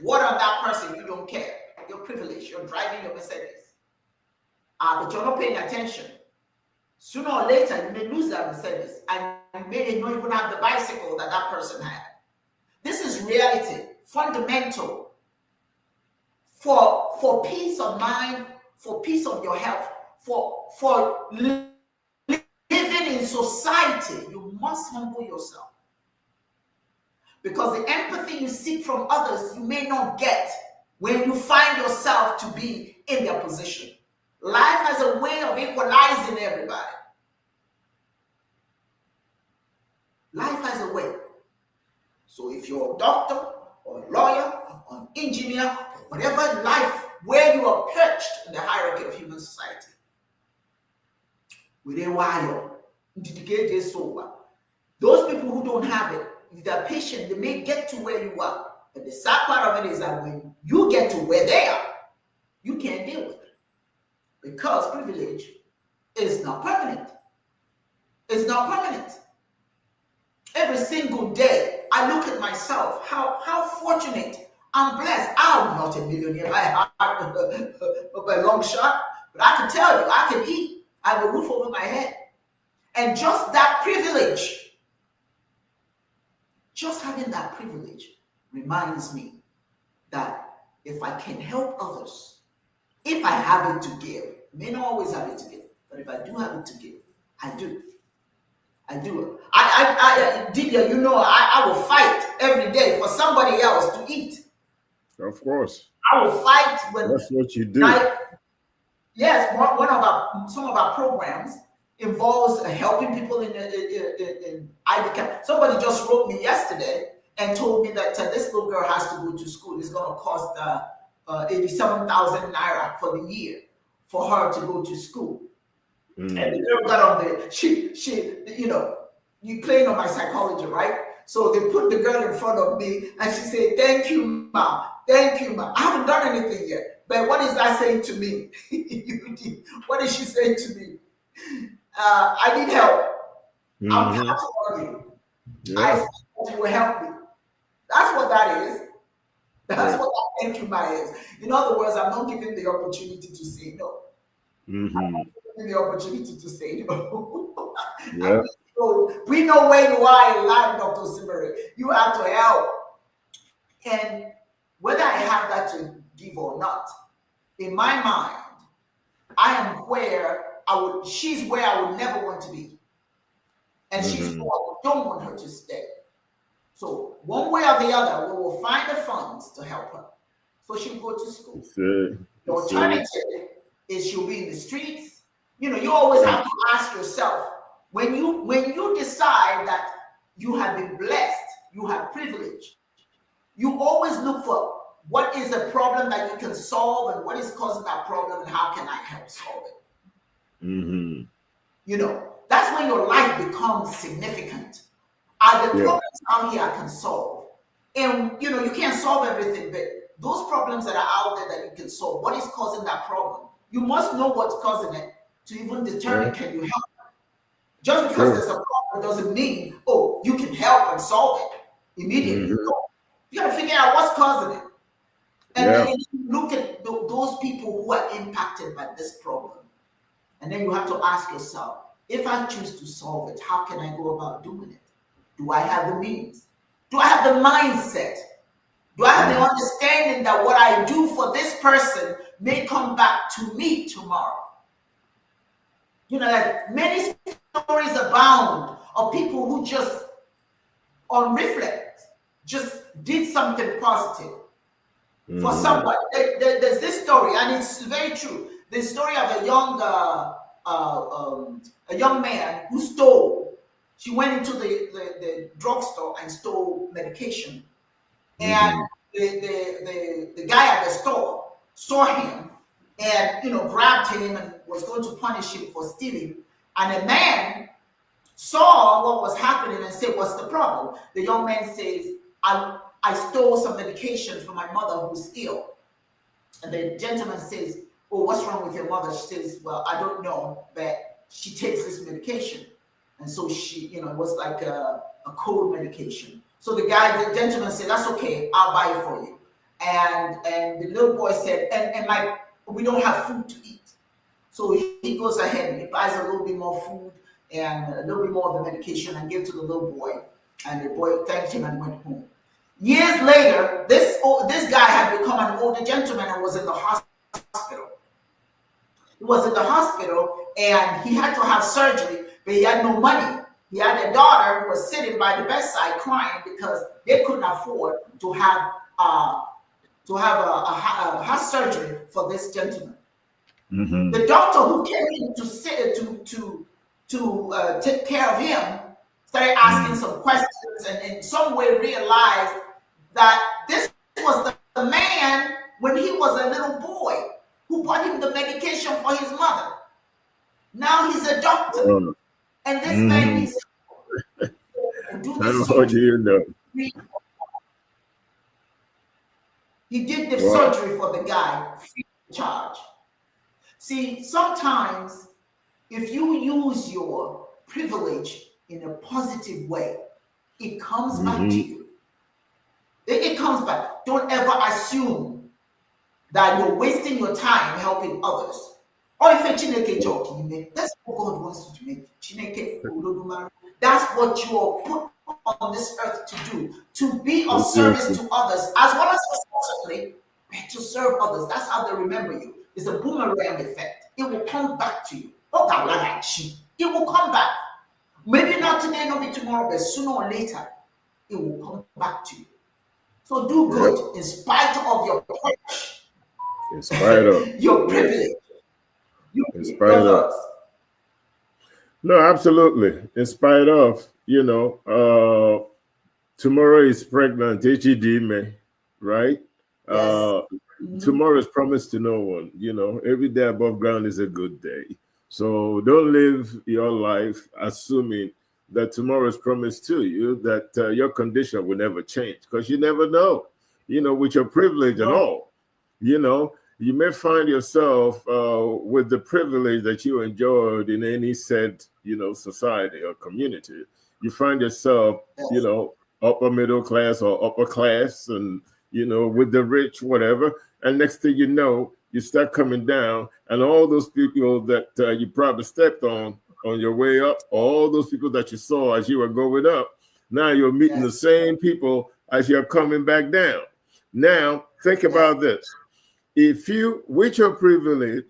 water on that person, you don't care. You're privileged. You're driving your Mercedes, but you're not paying attention. Sooner or later, you may lose that Mercedes, and you may not even have the bicycle that that person had. This is reality, fundamental. For peace of mind, for peace of your health, for living in society, you must humble yourself. Because the empathy you seek from others, you may not get when you find yourself to be in their position. Life has a way of equalizing everybody. Life has a way. So if you're a doctor or a lawyer or an engineer, or whatever in life where you are perched in the hierarchy of human society, within a while, those people who don't have it, if they're patient, they may get to where you are. But the sad part of it is that when you get to where they are, you can't deal with it. Because privilege is not permanent. It's not permanent. Every single day, I look at myself, how fortunate, I'm blessed. I'm not a millionaire by a long shot, but I can tell you, I can eat. I have a roof over my head. And just that privilege, just having that privilege reminds me that if I can help others, if I have it to give, I may not always have it to give, but if I do have it to give, I do. I do. Dibias, you know, I will fight every day for somebody else to eat. Of course. I will fight when. That's what you do. Yes, some of our programs involves helping people in ID camp. Somebody just wrote me yesterday and told me that this little girl has to go to school. It's going to cost 87,000 naira for the year for her to go to school. And the girl got on there. She, you know, you playing on my psychology, right? So they put the girl in front of me and she said, "Thank you, ma. Thank you, ma. I haven't done anything yet. But what is that saying to me?" What is she saying to me? I need help. I'm counting on you. Yeah. I expect that you will help me. That's what that is. That's what that thank you, ma is. In other words, I'm not giving the opportunity to say no. The opportunity to say no. Yeah. We know where you are in life, Dr. Simere. You have to help. And whether I have that to give or not, in my mind, I am where she's where I would never want to be. And she's where I don't want her to stay. So one way or the other, we will find the funds to help her. So she'll go to school. The alternative is she'll be in the streets. You know, you always have to ask yourself, when you decide that you have been blessed, you have privilege, you always look for what is a problem that you can solve and what is causing that problem and how can I help solve it. You know, that's when your life becomes significant. Are the problems out here I can solve? And, you know, you can't solve everything, but those problems that are out there that you can solve, what is causing that problem? You must know what's causing it to even determine can you help. Just because there's a problem doesn't mean, oh, you can help and solve it immediately. No. You got to figure out what's causing it. And then you look at those people who are impacted by this problem. And then you have to ask yourself, if I choose to solve it, how can I go about doing it? Do I have the means? Do I have the mindset? Do I have the understanding that what I do for this person may come back to me tomorrow? You know, like many stories abound of people who just, on reflex, just did something positive for somebody. There's this story, and it's very true. The story of a young man who stole. She went into the drugstore and stole medication, and the guy at the store saw him and, you know, grabbed him and was going to punish him for stealing. And the man saw what was happening and said, "What's the problem?" The young man says, I stole some medication for my mother who's ill." And the gentleman says, "Oh, what's wrong with your mother?" She says, "Well, I don't know, but she takes this medication." And so she, you know, it was like a cold medication. So the gentleman said, "That's okay, I'll buy it for you." And the little boy said, and we don't have food to eat. So he goes ahead and he buys a little bit more food and a little bit more of the medication and gives to the little boy. And the boy thanked him and went home. Years later, this guy had become an older gentleman and was in the hospital. He was in the hospital and he had to have surgery, but he had no money. He had a daughter who was sitting by the bedside crying because they couldn't afford to have a heart surgery for this gentleman. Mm-hmm. The doctor who came in to sit to take care of him started asking some questions, and in some way realized that this was the man when he was a little boy who bought him the medication for his mother. Now he's a doctor, and this man needs to do this How do surgery. you know? He did the surgery for the guy free of charge. See, sometimes if you use your privilege in a positive way, it comes back to you. It comes back. Don't ever assume that you're wasting your time helping others. Or if a Chineke talking, that's what God wants you to make. Chineke, that's what you are put on this earth to do, to be of service to others, as well as responsibly to serve others. That's how they remember you. It's a boomerang effect. It will come back to you. It will come back. Maybe not today, not be tomorrow, but sooner or later, it will come back to you. So do good in spite of your privilege. In spite of your privilege. In spite of. No, absolutely. In spite of, tomorrow is pregnant, HED, right? Yes. Tomorrow is promised to no one. Every day above ground is a good day. So don't live your life assuming that tomorrow is promised to you, that your condition will never change, because you never know, with your privilege and all, you may find yourself with the privilege that you enjoyed in any said, society or community. You find yourself, upper middle class or upper class, and, with the rich, whatever. And next thing you know, you start coming down, and all those people that you probably stepped on your way up, all those people that you saw as you were going up, now you're meeting the same people as you're coming back down. Now, think about this. If you, with your privilege,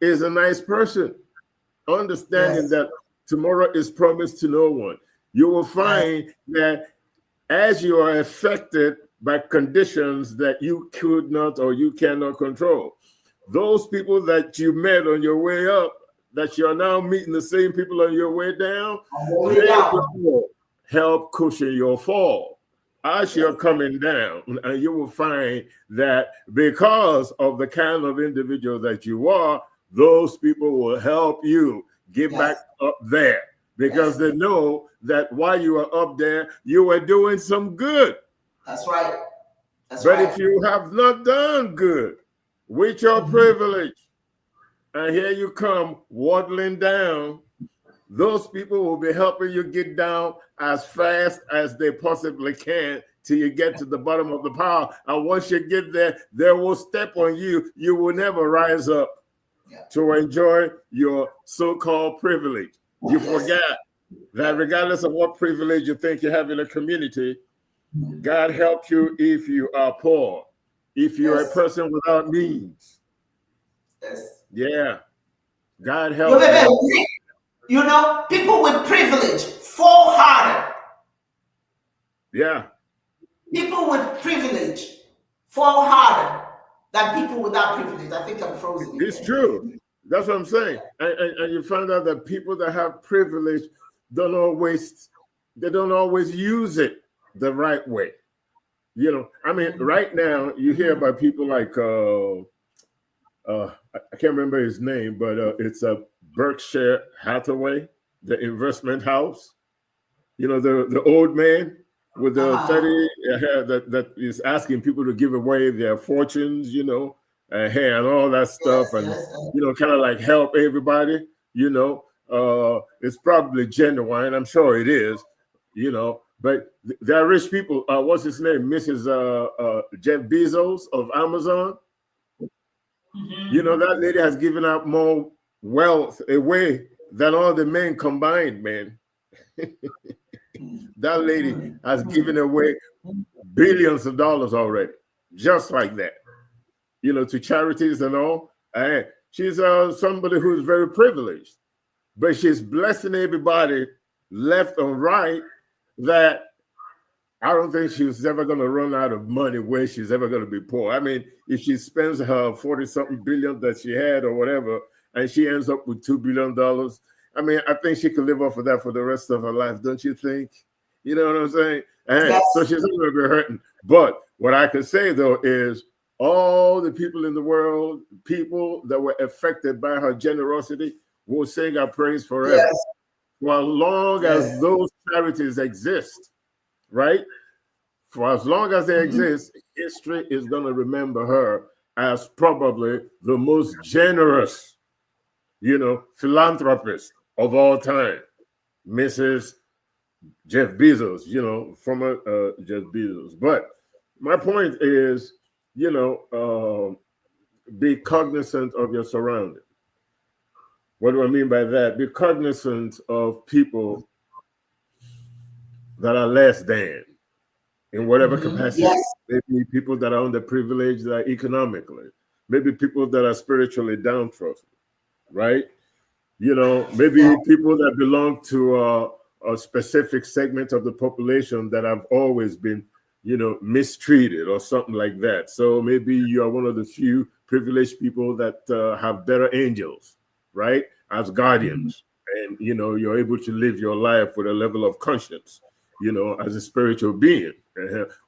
is a nice person, understanding that tomorrow is promised to no one, you will find that as you are affected by conditions that you could not or you cannot control, those people that you met on your way up, that you're now meeting the same people on your way down, they will help cushion your fall as you're coming down. And you will find that because of the kind of individual that you are, those people will help you get back up there, because they know that while you are up there, you are doing some good. That's right. But if you have not done good with your privilege, and here you come waddling down, those people will be helping you get down as fast as they possibly can till you get to the bottom of the pile. And once you get there, they will step on you. You will never rise up to enjoy your so-called privilege. You forget that regardless of what privilege you think you have in a community, God help you if you are poor, if you're a person without means. Yeah, God help you. People with privilege fall harder. Yeah. People with privilege fall harder than people without privilege. I think I'm frozen. It's true. That's what I'm saying. And you find out that people that have privilege don't always use it the right way. Right now you hear about people like I can't remember his name, but it's a Berkshire Hathaway, the investment house. The old man with the 30 that is asking people to give away their fortunes, and all that stuff, and kind of like help everybody. It's probably genuine. I'm sure it is. But there are rich people. What's his name? Mrs. Jeff Bezos of Amazon. That lady has given out more wealth away than all the men combined, man. That lady has given away billions of dollars already, just like that, to charities and all. And she's somebody who's very privileged, but she's blessing everybody left and right that I don't think she's ever going to run out of money where she's ever going to be poor. I mean, if she spends her 40-something billion that she had or whatever, and she ends up with $2 billion, I mean, I think she could live off of that for the rest of her life, don't you think? You know what I'm saying? And Yes. so she's not going to be hurting. But what I can say, though, is all the people in the world, people that were affected by her generosity, will sing our praise forever. Yes. For as long as those charities exist, right? For as long as they exist, history is going to remember her as probably the most generous, philanthropist of all time, Mrs. Jeff Bezos, former Jeff Bezos. But my point is, be cognizant of your surroundings. What do I mean by that? Be cognizant of people that are less than in whatever capacity. Yes. Maybe people that are underprivileged economically, maybe people that are spiritually downtrodden, right? Maybe people that belong to a specific segment of the population that have always been, mistreated or something like that. So maybe you are one of the few privileged people that have better angels, right, as guardians, and you're able to live your life with a level of conscience, as a spiritual being,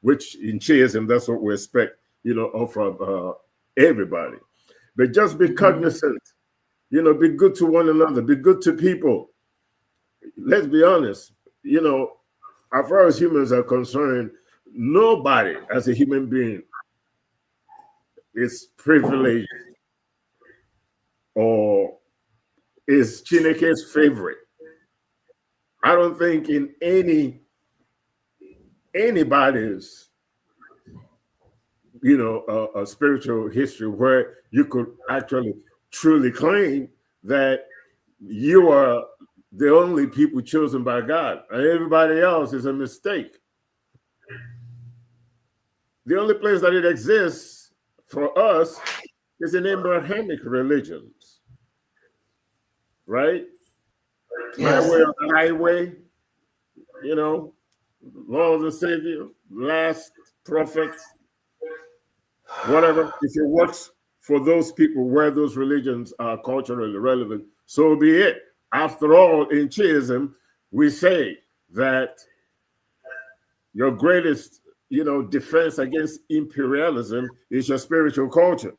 which in Chiism, that's what we expect, of everybody. But just be cognizant, be good to one another, be good to people. Let's be honest, as far as humans are concerned, nobody as a human being is privileged or is Chineke's favorite. I don't think in anybody's a spiritual history where you could actually truly claim that you are the only people chosen by God and everybody else is a mistake. The only place that it exists for us is in Abrahamic religions, right? Yes. My way or the highway, Lord of the Savior, last prophet, whatever. If it works for those people where those religions are culturally relevant, so be it. After all, in Chiism, we say that your greatest, defense against imperialism is your spiritual culture.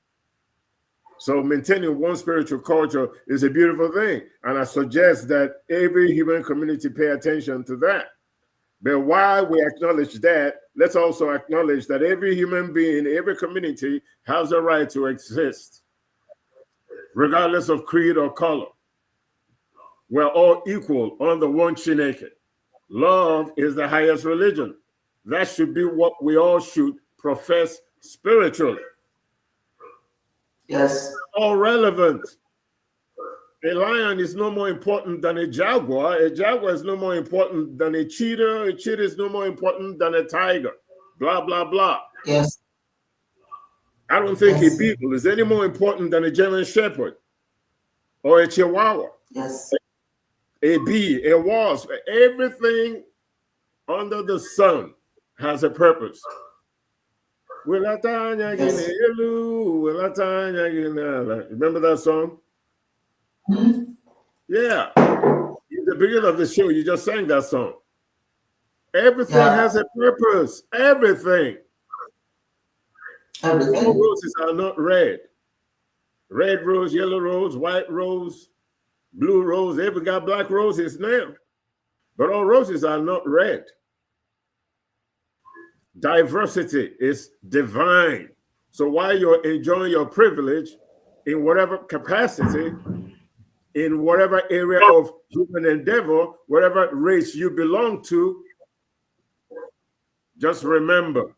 So maintaining one spiritual culture is a beautiful thing. And I suggest that every human community pay attention to that. But while we acknowledge that, let's also acknowledge that every human being, every community has a right to exist, regardless of creed or color. We're all equal under one Chineke. Love is the highest religion. That should be what we all should profess spiritually. Yes. All relevant. A lion is no more important than a jaguar. A jaguar is no more important than a cheetah. A cheetah is no more important than a tiger. Blah, blah, blah. Yes. I don't think a beagle is any more important than a German shepherd or a chihuahua. Yes. A bee, a wasp, everything under the sun has a purpose. Remember that song? Mm-hmm. Yeah. In the beginning of the show, you just sang that song. Everything has a purpose. Everything. All roses are not red. Red rose, yellow rose, white rose, blue rose. They even got black roses now. But all roses are not red. Diversity is divine. So while you're enjoying your privilege in whatever capacity, in whatever area of human endeavor, whatever race you belong to, just remember,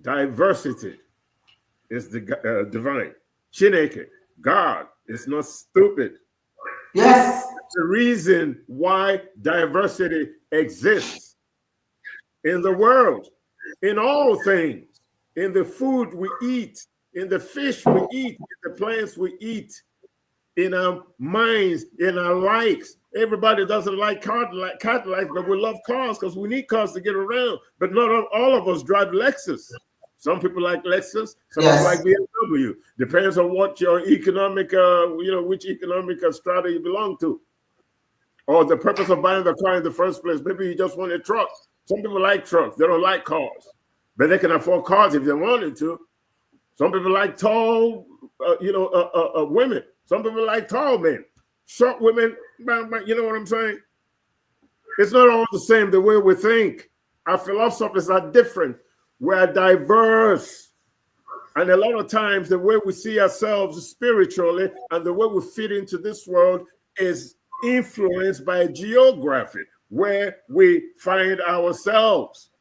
diversity is the divine. Chineke, God, is not stupid. Yes. That's the reason why diversity exists in the world, in all things, in the food we eat, in the fish we eat, in the plants we eat, in our minds, in our likes. Everybody doesn't like Cadillacs, but we love cars because we need cars to get around. But not all of us drive Lexus. Some people like Lexus, some people like BMW. Depends on what your economic, which economic strata you belong to, or the purpose of buying the car in the first place. Maybe you just want a truck. Some people like trucks; they don't like cars, but they can afford cars if they wanted to. Some people like tall, women. Some people like tall men. Short women, you know what I'm saying? It's not all the same the way we think. Our philosophies are different. We're diverse. And a lot of times the way we see ourselves spiritually and the way we fit into this world is influenced by geography, where we find ourselves.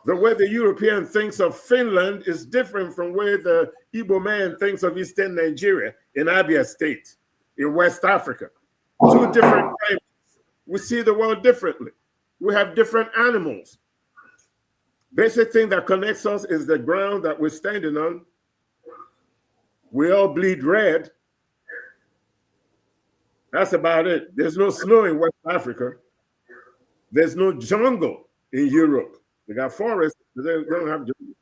The way the European thinks of Finland is different from where the Igbo man thinks of Eastern Nigeria, in Abia State, in West Africa. Two different climates. We see the world differently. We have different animals. Basic thing that connects us is the ground that we're standing on. We all bleed red. That's about it. There's no snow in West Africa. There's no jungle in Europe. They got forests, but they don't have jungle.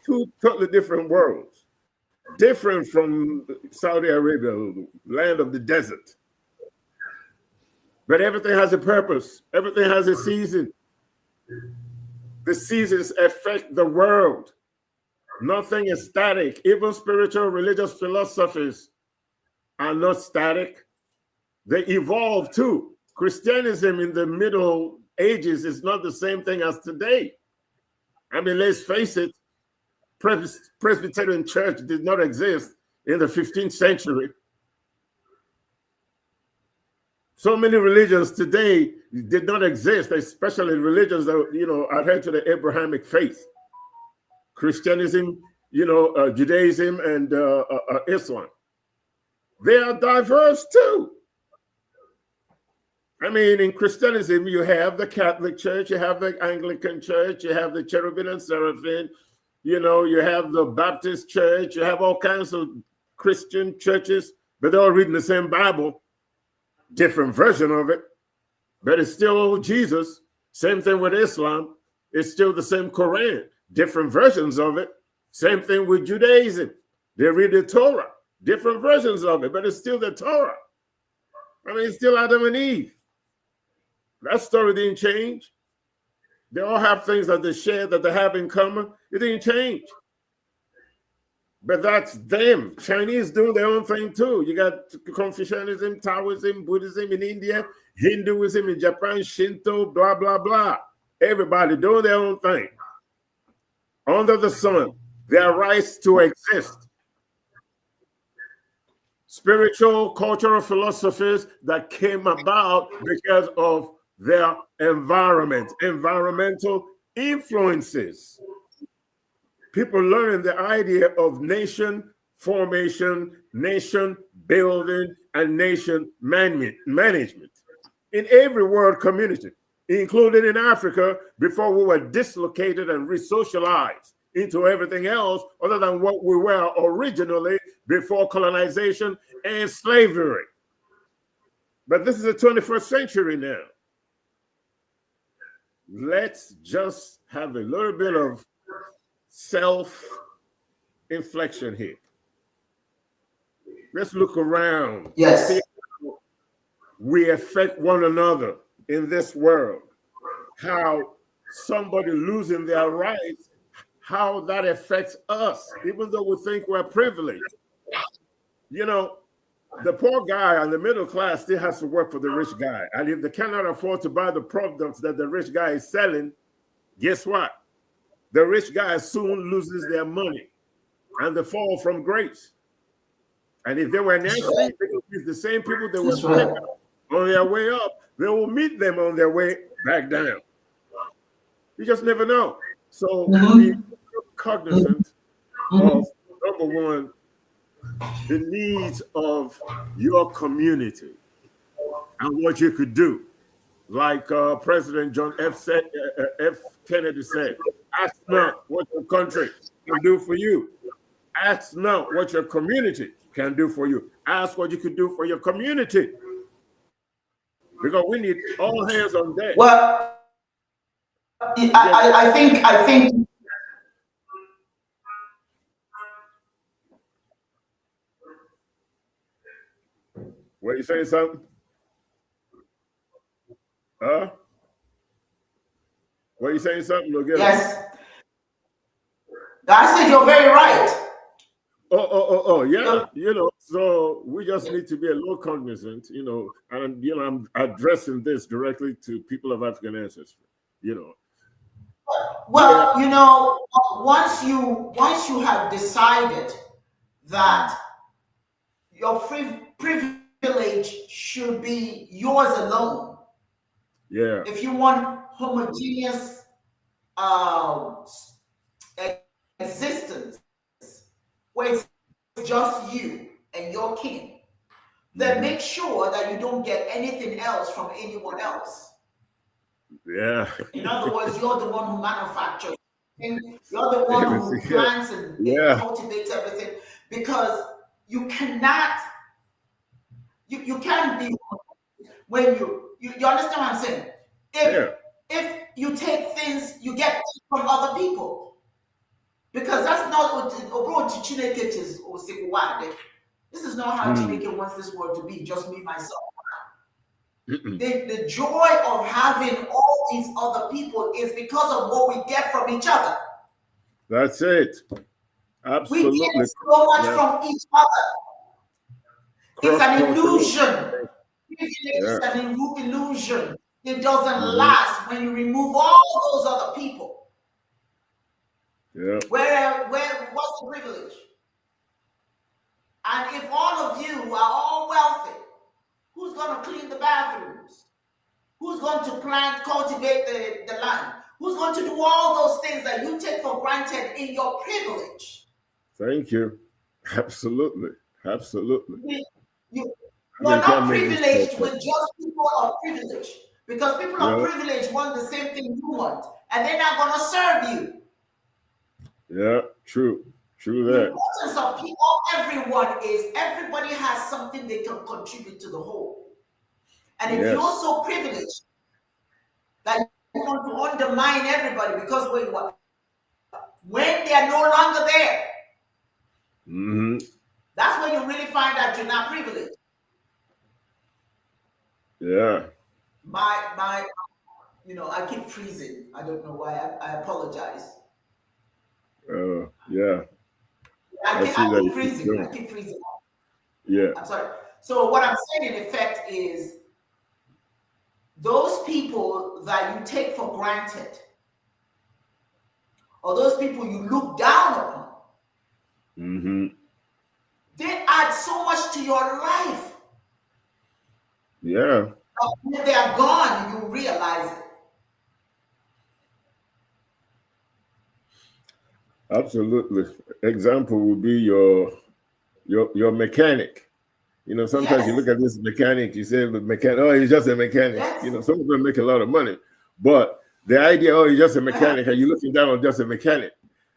Two totally different worlds. Different from Saudi Arabia, land of the desert. But everything has a purpose. Everything has a season. The seasons affect the world. Nothing is static. Even spiritual religious philosophies are not static. They evolve too. Christianism in the Middle Ages is not the same thing as today. I mean, let's face it, Presbyterian Church did not exist in the 15th century. So many religions today did not exist, especially religions that, adhere to the Abrahamic faith. Christianism, Judaism, and Islam. They are diverse too. I mean, in Christianism, you have the Catholic Church, you have the Anglican Church, you have the Cherubim and Seraphim, you have the Baptist Church, you have all kinds of Christian churches, but they're all reading the same Bible, different version of it, but it's still Jesus. Same thing with Islam. It's still the same Quran, different versions of it. Same thing with Judaism. They read the Torah, different versions of it, but it's still the Torah. I mean, it's still Adam and Eve. That story didn't change. They all have things that they share, that they have in common. It didn't change. But that's them. Chinese do their own thing too. You got Confucianism, Taoism, Buddhism in India, Hinduism in Japan, Shinto, blah, blah, blah. Everybody doing their own thing. Under the sun, their rights to exist. Spiritual, cultural philosophies that came about because of their environment, environmental influences. People learning the idea of nation formation, nation building, and nation management in every world community, including in Africa, before we were dislocated and re-socialized into everything else other than what we were originally before colonization and slavery. But this is the 21st century now. Let's just have a little bit of self-inflection here. Let's look around. Yes. We affect one another in this world. How somebody losing their rights, how that affects us, even though we think we're privileged. The poor guy and the middle class still has to work for the rich guy. And if they cannot afford to buy the products that the rich guy is selling, guess what? The rich guy soon loses their money and they fall from grace. And if they were nasty, they will meet the same people that were on their way up. They will meet them on their way back down. You just never know. So be cognizant of, number one, the needs of your community and what you could do. Like President John F. Kennedy said, ask not what your country can do for you. Ask not what your community can do for you. Ask what you could do for your community. Because we need all hands on deck. Well, I think. What, you saying something? Huh? What, you saying something? Yes. I said you're very right. Yeah. So we just need to be a little cognizant, and I'm addressing this directly to people of African ancestry, Well, once you have decided that your privilege should be yours alone. Yeah. If you want homogeneous existence where it's just you and your kin, then make sure that you don't get anything else from anyone else. Yeah. In other words, you're the one who manufactures. You're the one who plants and cultivates everything, because you cannot. You can't be when you understand what I'm saying. If you take things, you get things from other people, because that's not what Chineke is. This is not how Chineke wants this world to be. Just me, myself. The joy of having all these other people is because of what we get from each other. That's it. Absolutely. We get so much from each other. It's an illusion. It's an illusion. It doesn't last when you remove all those other people. Yeah. What's the privilege? And if all of you are all wealthy, who's going to clean the bathrooms? Who's going to cultivate the land? Who's going to do all those things that you take for granted in your privilege? Thank you. Absolutely. You're not privileged when just people are privileged, because people are privileged want the same thing you want, and they're not going to serve you. Yeah, true that. The importance of people, everybody has something they can contribute to the whole. And if you're so privileged that you want to undermine everybody because when they are no longer there, that's when you really find out you're not privileged. Yeah. I keep freezing. I don't know why. I apologize. Yeah. I keep freezing. Yeah. I'm sorry. So what I'm saying in effect is, those people that you take for granted, or those people you look down upon, they add so much to your life. Yeah. When they are gone, you realize it. Absolutely. Example would be your mechanic. Sometimes you look at this mechanic, you say the mechanic, oh, he's just a mechanic. Some of them make a lot of money, but the idea, oh, he's just a mechanic, and you're looking down on just a mechanic.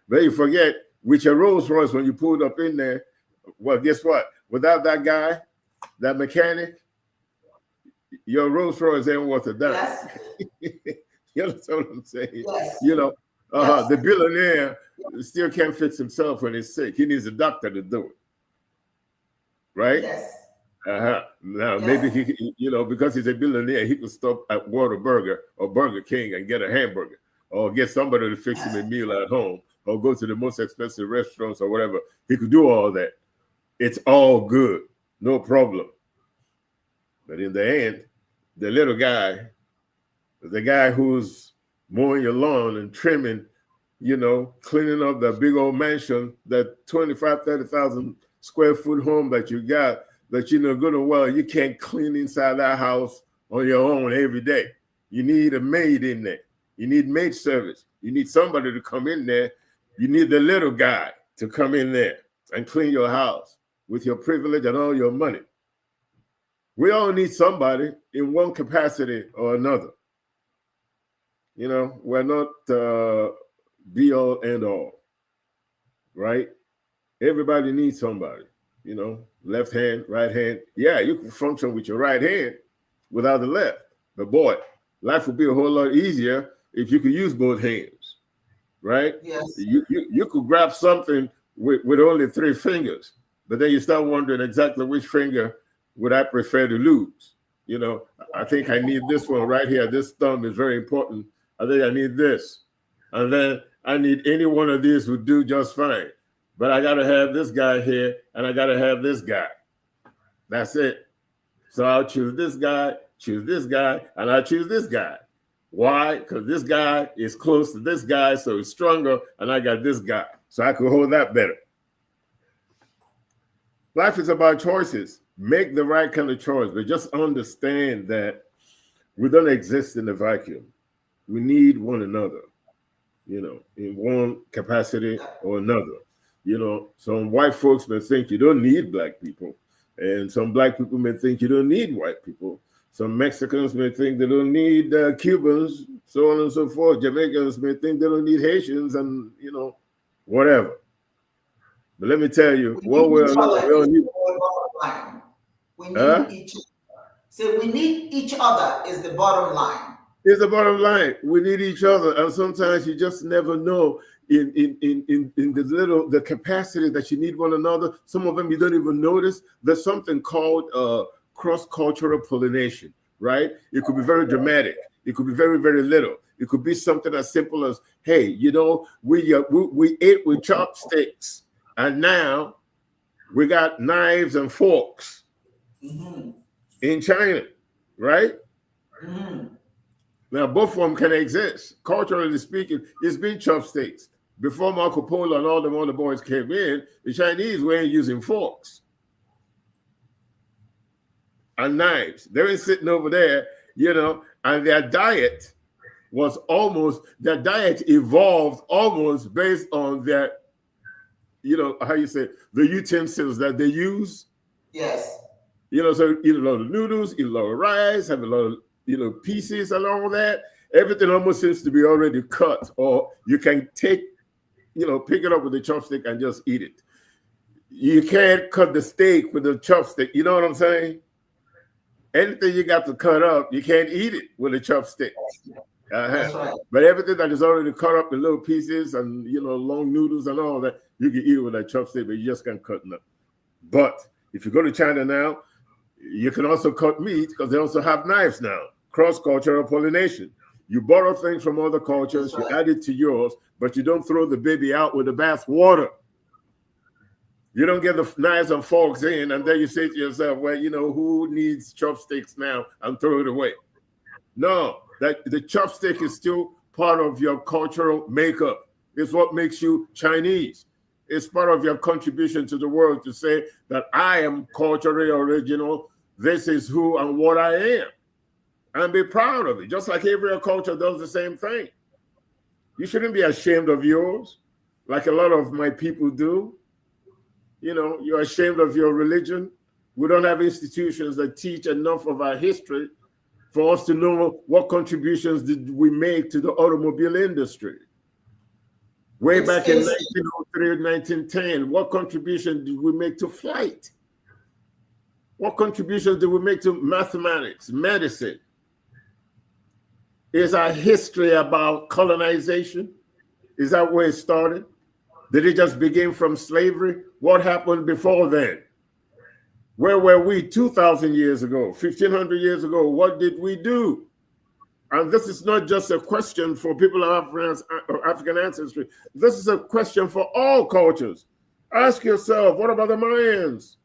But you forget, with your Rolls Royce, when you pulled up in there, well, guess what? Without that guy, that mechanic, your Rolls Royce ain't worth a dime. You understand what I'm saying? The billionaire still can't fix himself when he's sick. He needs a doctor to do it. Right? Now, maybe he, because he's a billionaire, he could stop at Whataburger or Burger King and get a hamburger, or get somebody to fix him a meal at home, or go to the most expensive restaurants or whatever. He could do all that. It's all good. No problem. But in the end, the little guy, the guy who's mowing your lawn and trimming, cleaning up the big old mansion, that 25,000, 30,000 square foot home that you got, that good and well, you can't clean inside that house on your own every day. You need a maid in there. You need maid service. You need somebody to come in there. You need the little guy to come in there and clean your house with your privilege and all your money. We all need somebody in one capacity or another. We're not be all and all, right? Everybody needs somebody. you know, left hand, right hand. Yeah, you can function with your right hand without the left. But boy, life would be a whole lot easier if you could use both hands, right? Yes. You could grab something with only 3 fingers, but then you start wondering exactly which finger would I prefer to lose. You know, I think I need this one right here. This thumb is very important. I think I need this. And then I need any one of these would do just fine. But I got to have this guy here and I got to have this guy. That's it. So I'll choose this guy, and I choose this guy. Why? Because this guy is close to this guy, so it's stronger, and I got this guy. So I could hold that better. Life is about choices. Make the right kind of choice, but just understand that we don't exist in a vacuum. We need one another, you know, in one capacity or another. You know, some white folks may think you don't need black people, and some black people may think you don't need white people. Some Mexicans may think they don't need Cubans, so on and so forth. Jamaicans may think they don't need Haitians, and, you know, whatever. But let me tell you, one way or another, we don't need. We need each other. So we need each other is the bottom line. It's the bottom line. We need each other, and sometimes you just never know in the capacity that you need one another. Some of them you don't even notice. There's something called cross-cultural pollination, right? It could be very dramatic. It could be very, very little. It could be something as simple as, hey, you know, we ate with chopsticks, and now we got knives and forks in China, right? Now, both of them can exist. Culturally speaking, it's been chopsticks. Before Marco Polo and all the other boys came in, the Chinese weren't using forks and knives. They were sitting over there, you know, and their diet evolved almost based on their, you know, how you say, the utensils that they use. Yes. You know, so eat a lot of noodles, eat a lot of rice, have a lot of, you know, pieces and all that. Everything almost seems to be already cut, or you can take, you know, pick it up with a chopstick and just eat it. You can't cut the steak with a chopstick. You know what I'm saying? Anything you got to cut up, you can't eat it with a chopstick. That's right. But everything that is already cut up in little pieces and, you know, long noodles and all that, you can eat it with a chopstick, but you just can't cut them. But if you go to China now, you can also cut meat because they also have knives now. Cross-cultural pollination. You borrow things from other cultures, you add it to yours, but you don't throw the baby out with the bath water. You don't get the knives and forks in, and then you say to yourself, well, you know, who needs chopsticks now, and throw it away. No, that the chopstick is still part of your cultural makeup. It's what makes you Chinese. It's part of your contribution to the world to say that I am culturally original. This is who and what I am. And be proud of it. Just like every culture does the same thing. You shouldn't be ashamed of yours, like a lot of my people do. You know, you're ashamed of your religion. We don't have institutions that teach enough of our history for us to know what contributions did we make to the automobile industry. Way back in 1903, 1910, what contribution did we make to flight? What contributions did we make to mathematics, medicine? Is our history about colonization? Is that where it started? Did it just begin from slavery? What happened before then? Where were we 2,000 years ago, 1,500 years ago? What did we do? And this is not just a question for people of African ancestry. This is a question for all cultures. Ask yourself, what about the Mayans?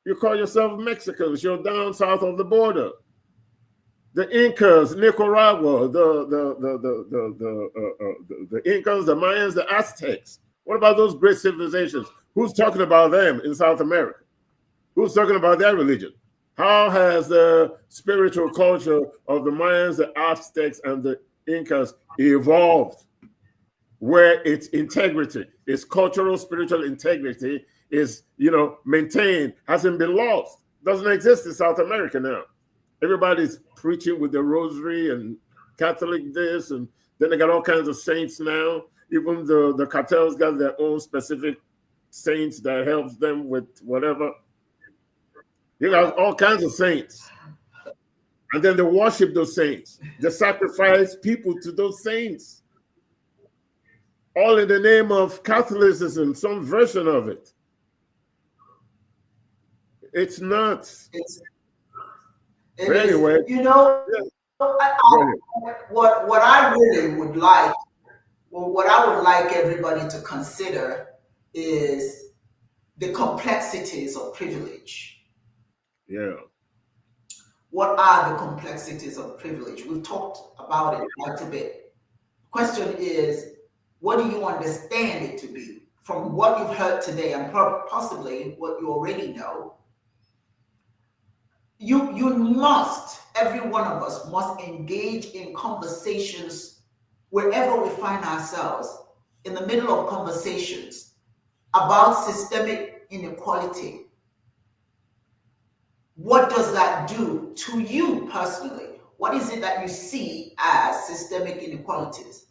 You call yourself Mexicans. You're down south of the border. The Incas, Nicaragua, the Incas, the Mayans, the Aztecs. What about those great civilizations? Who's talking about them in South America? Who's talking about their religion? How has the spiritual culture of the Mayans, the Aztecs, and the Incas evolved? Where its integrity, its cultural, spiritual integrity is, you know, maintained, hasn't been lost. Doesn't exist in South America now. Everybody's preaching with the rosary and Catholic this, and then they got all kinds of saints now. Even the cartels got their own specific, saints that helps them with whatever. You got all kinds of saints. And then they worship those saints. They sacrifice people to those saints. All in the name of Catholicism, some version of it. It's nuts. It anyway, is, you know, what I really would like, well, what I would like everybody to consider is the complexities of privilege. Yeah. What are the complexities of privilege? We've talked about it quite a bit. Question is, what do you understand it to be? From what you've heard today, and possibly what you already know, you must, every one of us must engage in conversations wherever we find ourselves, in the middle of conversations about systemic inequality. What does that do to you personally? What is it that you see as systemic inequalities?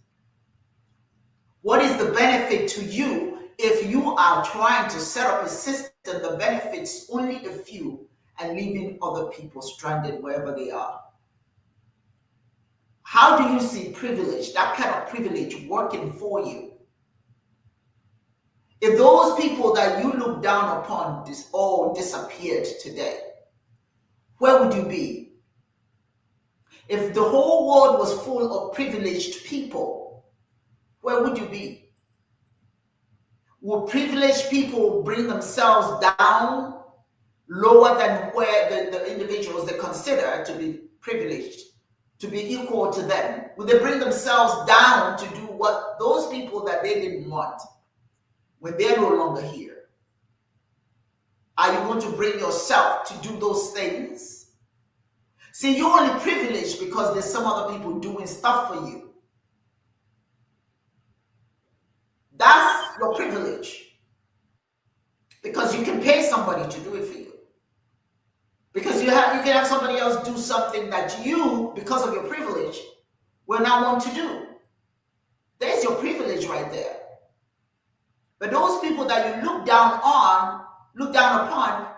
What is the benefit to you if you are trying to set up a system that benefits only a few and leaving other people stranded wherever they are? How do you see privilege, that kind of privilege, working for you? If those people that you look down upon all disappeared today, where would you be? If the whole world was full of privileged people, where would you be? Will privileged people bring themselves down lower than where the individuals they consider to be privileged, to be equal to them? Will they bring themselves down to do what those people that they didn't want when they're no longer here? Are you going to bring yourself to do those things? See, you're only privileged because there's some other people doing stuff for you. That's your privilege. Because you can pay somebody to do it for you. Because you can have somebody else do something that you, because of your privilege, will not want to do. There's your privilege right there. But those people that you look down upon,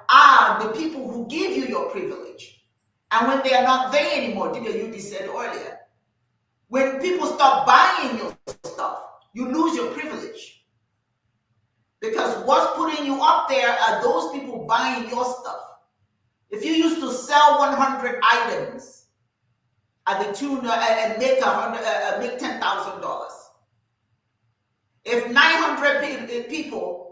are the people who give you your privilege. And when they are not there anymore, Dibias said earlier, when people stop buying your stuff, you lose your privilege. Because what's putting you up there are those people buying your stuff. If you used to sell 100 items at the tune and make $10,000, if 900 people,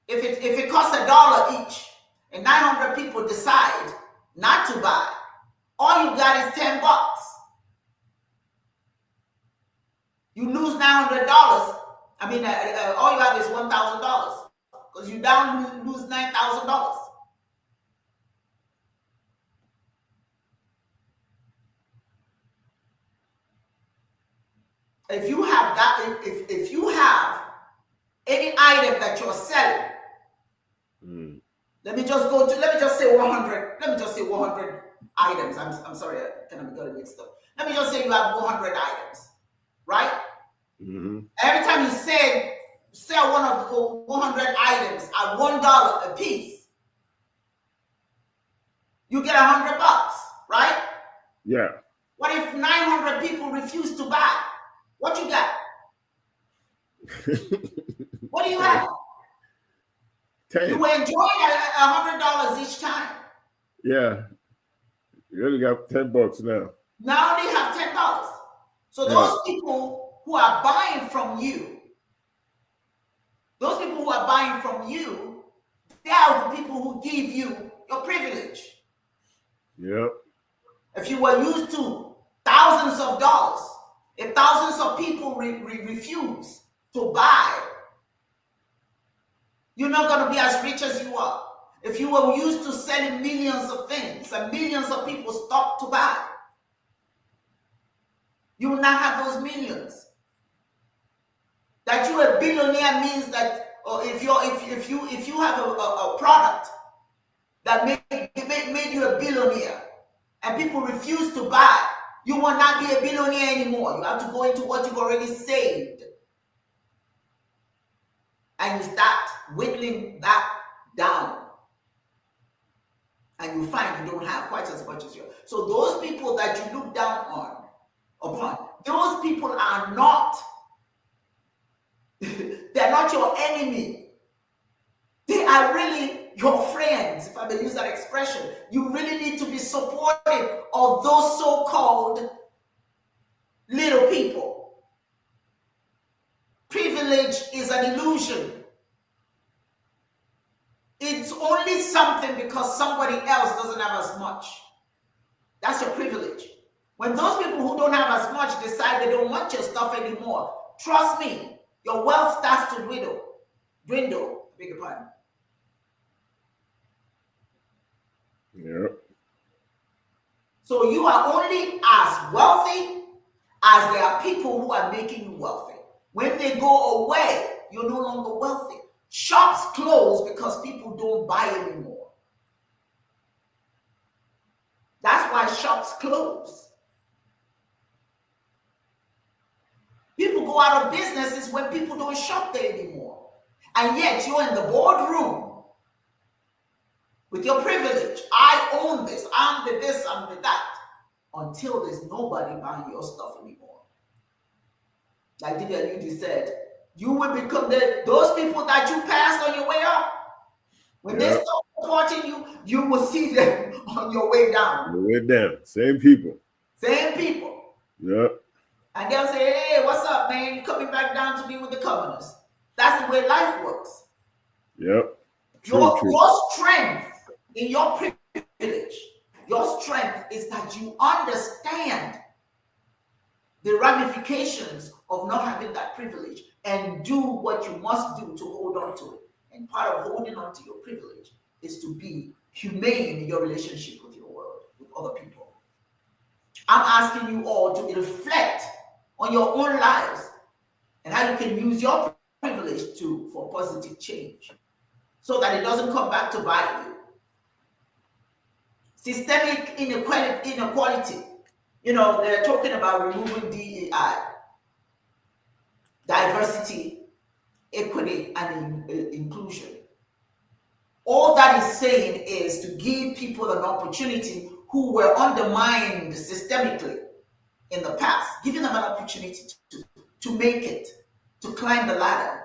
if it costs $1 each, and 900 people decide not to buy, all you got is $10. You lose $900. I mean, all you have is $1,000 because you down lose $9,000. If you have that, if you have any item that you're selling, let me just say 100. Let me just say 100 items. I'm sorry, I kind of got it mixed up. Let me just say you have 100 items, right? Every time you sell one of the 100 items at $1 a piece, you get $100, right? Yeah. What if 900 people refuse to buy? What you got? What do you have? 10. You were enjoying $100 each time. Yeah. You only got $10 now. Now they have $10. So those people who are buying from you, they are the people who give you your privilege. Yep. If you were used to thousands of dollars, if thousands of people refuse to buy, you're not going to be as rich as you are. If you were used to selling millions of things and millions of people stop to buy, you will not have those millions. That you're a billionaire means that, or if you have a product that made you a billionaire and people refuse to buy, you will not be a billionaire anymore. You have to go into what you've already saved. and you start whittling that down, and you find you don't have quite as much as you. So those people that you look down upon, those people are not, they're not your enemy. They are really your friends, if I may use that expression. You really need to be supportive of those so-called little people. Privilege is an illusion. It's only something because somebody else doesn't have as much. That's your privilege. When those people who don't have as much decide they don't want your stuff anymore, trust me, your wealth starts to dwindle. Beg your pardon. Yeah. So you are only as wealthy as there are people who are making you wealthy. When they go away, you're no longer wealthy. Shops close because people don't buy anymore. That's why shops close. People go out of businesses when people don't shop there anymore. And yet you're in the boardroom with your privilege. I own this, I'm the this, I'm the that. Until there's nobody buying your stuff anymore. Like Dibias said, you will become those people that you passed on your way up. When they start supporting you, you will see them on your way down. Your way down. Same people. Same people. Yep. And they'll say, hey, what's up, man? You coming back down to be with the commoners. That's the way life works. Yep. Your strength in your privilege, your strength is that you understand the ramifications of not having that privilege and do what you must do to hold on to it. And part of holding on to your privilege is to be humane in your relationship with your world, with other people. I'm asking you all to reflect on your own lives and how you can use your privilege for positive change so that it doesn't come back to bite you. Systemic inequality. You know, they're talking about removing DEI, diversity, equity, and inclusion. All that is saying is to give people an opportunity who were undermined systemically in the past, giving them an opportunity to make it, to climb the ladder.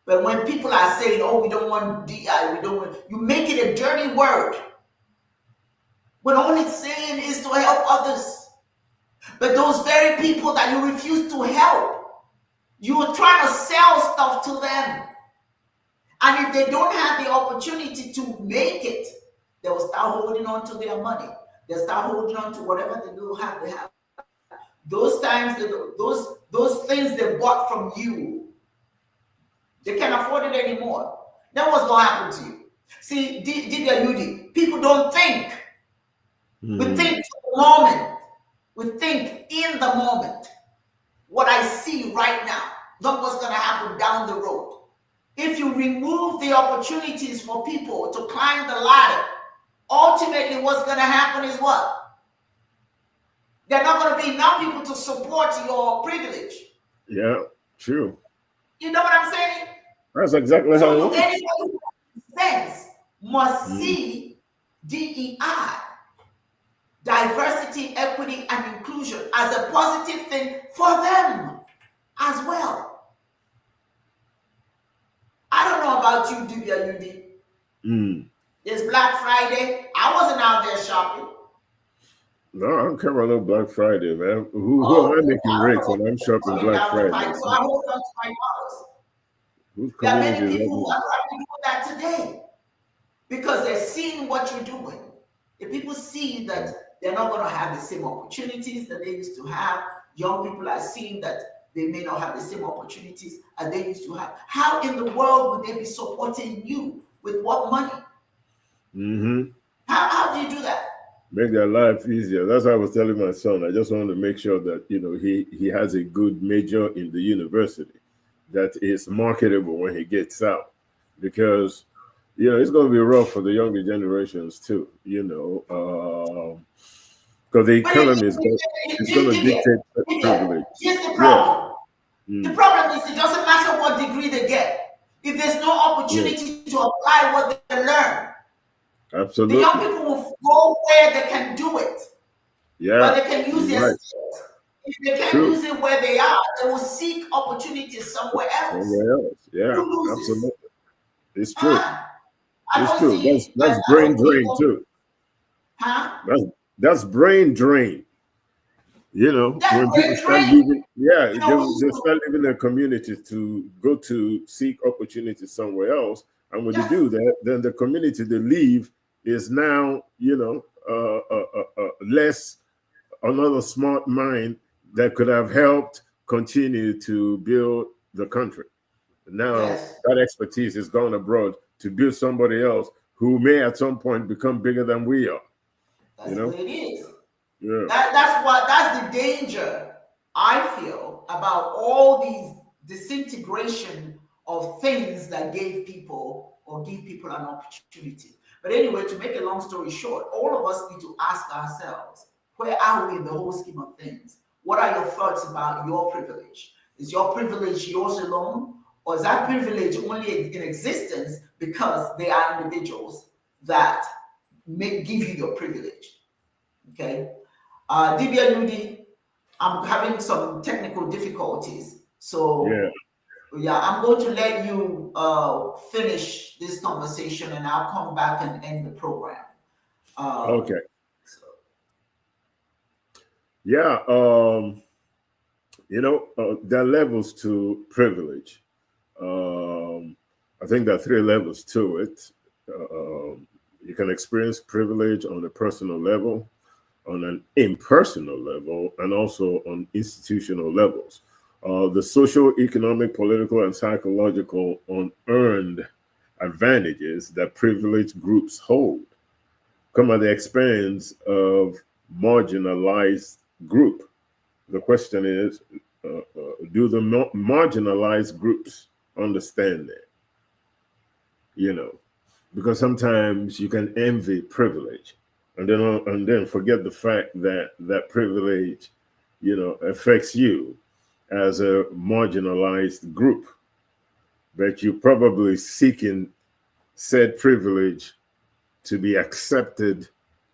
But when people are saying, oh, we don't want DI, we don't want, you make it a dirty word. When all it's saying is to help others. But those very people that you refuse to help, you are trying to sell stuff to them. And if they don't have the opportunity to make it, they will start holding on to their money. They'll start holding on to whatever they do have. They have those times, those things they bought from you, they can't afford it anymore. Then what's going to happen to you? See, Dibias, people don't think. We think for the moment. We think in the moment. What I see right now, not what's going to happen down the road. If you remove the opportunities for people to climb the ladder, ultimately what's going to happen is what? There are not going to be enough people to support your privilege. Yeah, true. You know what I'm saying? That's exactly how it works. Anybody who has sense must see DEI, diversity, equity, and inclusion, as a positive thing for them as well. I don't know about you, Dibias. It's Black Friday. I wasn't out there shopping. No, I don't care about no Black Friday, man. Who am I making rich when I'm shopping Black Friday? So I hold on to my dollars. There are many people who are doing that today because they're seeing what you're doing. If people see that they're not going to have the same opportunities that they used to have, young people are seeing that they may not have the same opportunities as they used to have. How in the world would they be supporting you? With what money? How do you do that? Make their life easier. That's what I was telling my son. I just want to make sure that, you know, he has a good major in the university that is marketable when he gets out, because, you know, it's going to be rough for the younger generations too, you know, because the economy is going to dictate privilege. Here's the problem. The problem is it doesn't matter what degree they get. if there's no opportunity to apply what they learn. Absolutely. The young people will go where they can do it. Yeah. Where they can use their right. skills. If they can't use it where they are, they will seek opportunities somewhere else. Somewhere else. Yeah. Who loses? Absolutely. It's true. I It's don't true. see That's a brain lot of drain people. too. That's brain drain. You know, That's when people brain start drain. leaving, yeah, You know, they start leaving their community to go to seek opportunity somewhere else. And when they do that, then the community they leave is now, you know, less another smart mind that could have helped continue to build the country. Now that expertise is gone abroad to build somebody else who may at some point become bigger than we are. That's you know? what it is. Yeah. That's the danger I feel about all these disintegration of things that gave people or give people an opportunity. But anyway, to make a long story short, all of us need to ask ourselves, where are we in the whole scheme of things? What are your thoughts about your privilege? Is your privilege yours alone? Or is that privilege only in existence because they are individuals that give you your privilege? Okay. Dibias, I'm having some technical difficulties. So yeah, I'm going to let you finish this conversation and I'll come back and end the program. Okay. Yeah. You know, there are levels to privilege. I think there are 3 levels to it. You can experience privilege on a personal level, on an impersonal level, and also on institutional levels. The social, economic, political, and psychological unearned advantages that privileged groups hold come at the expense of marginalized group. The question is, do the marginalized groups understand that? You know, because sometimes you can envy privilege, and then forget the fact that that privilege, you know, affects you as a marginalized group, but you're probably seeking said privilege to be accepted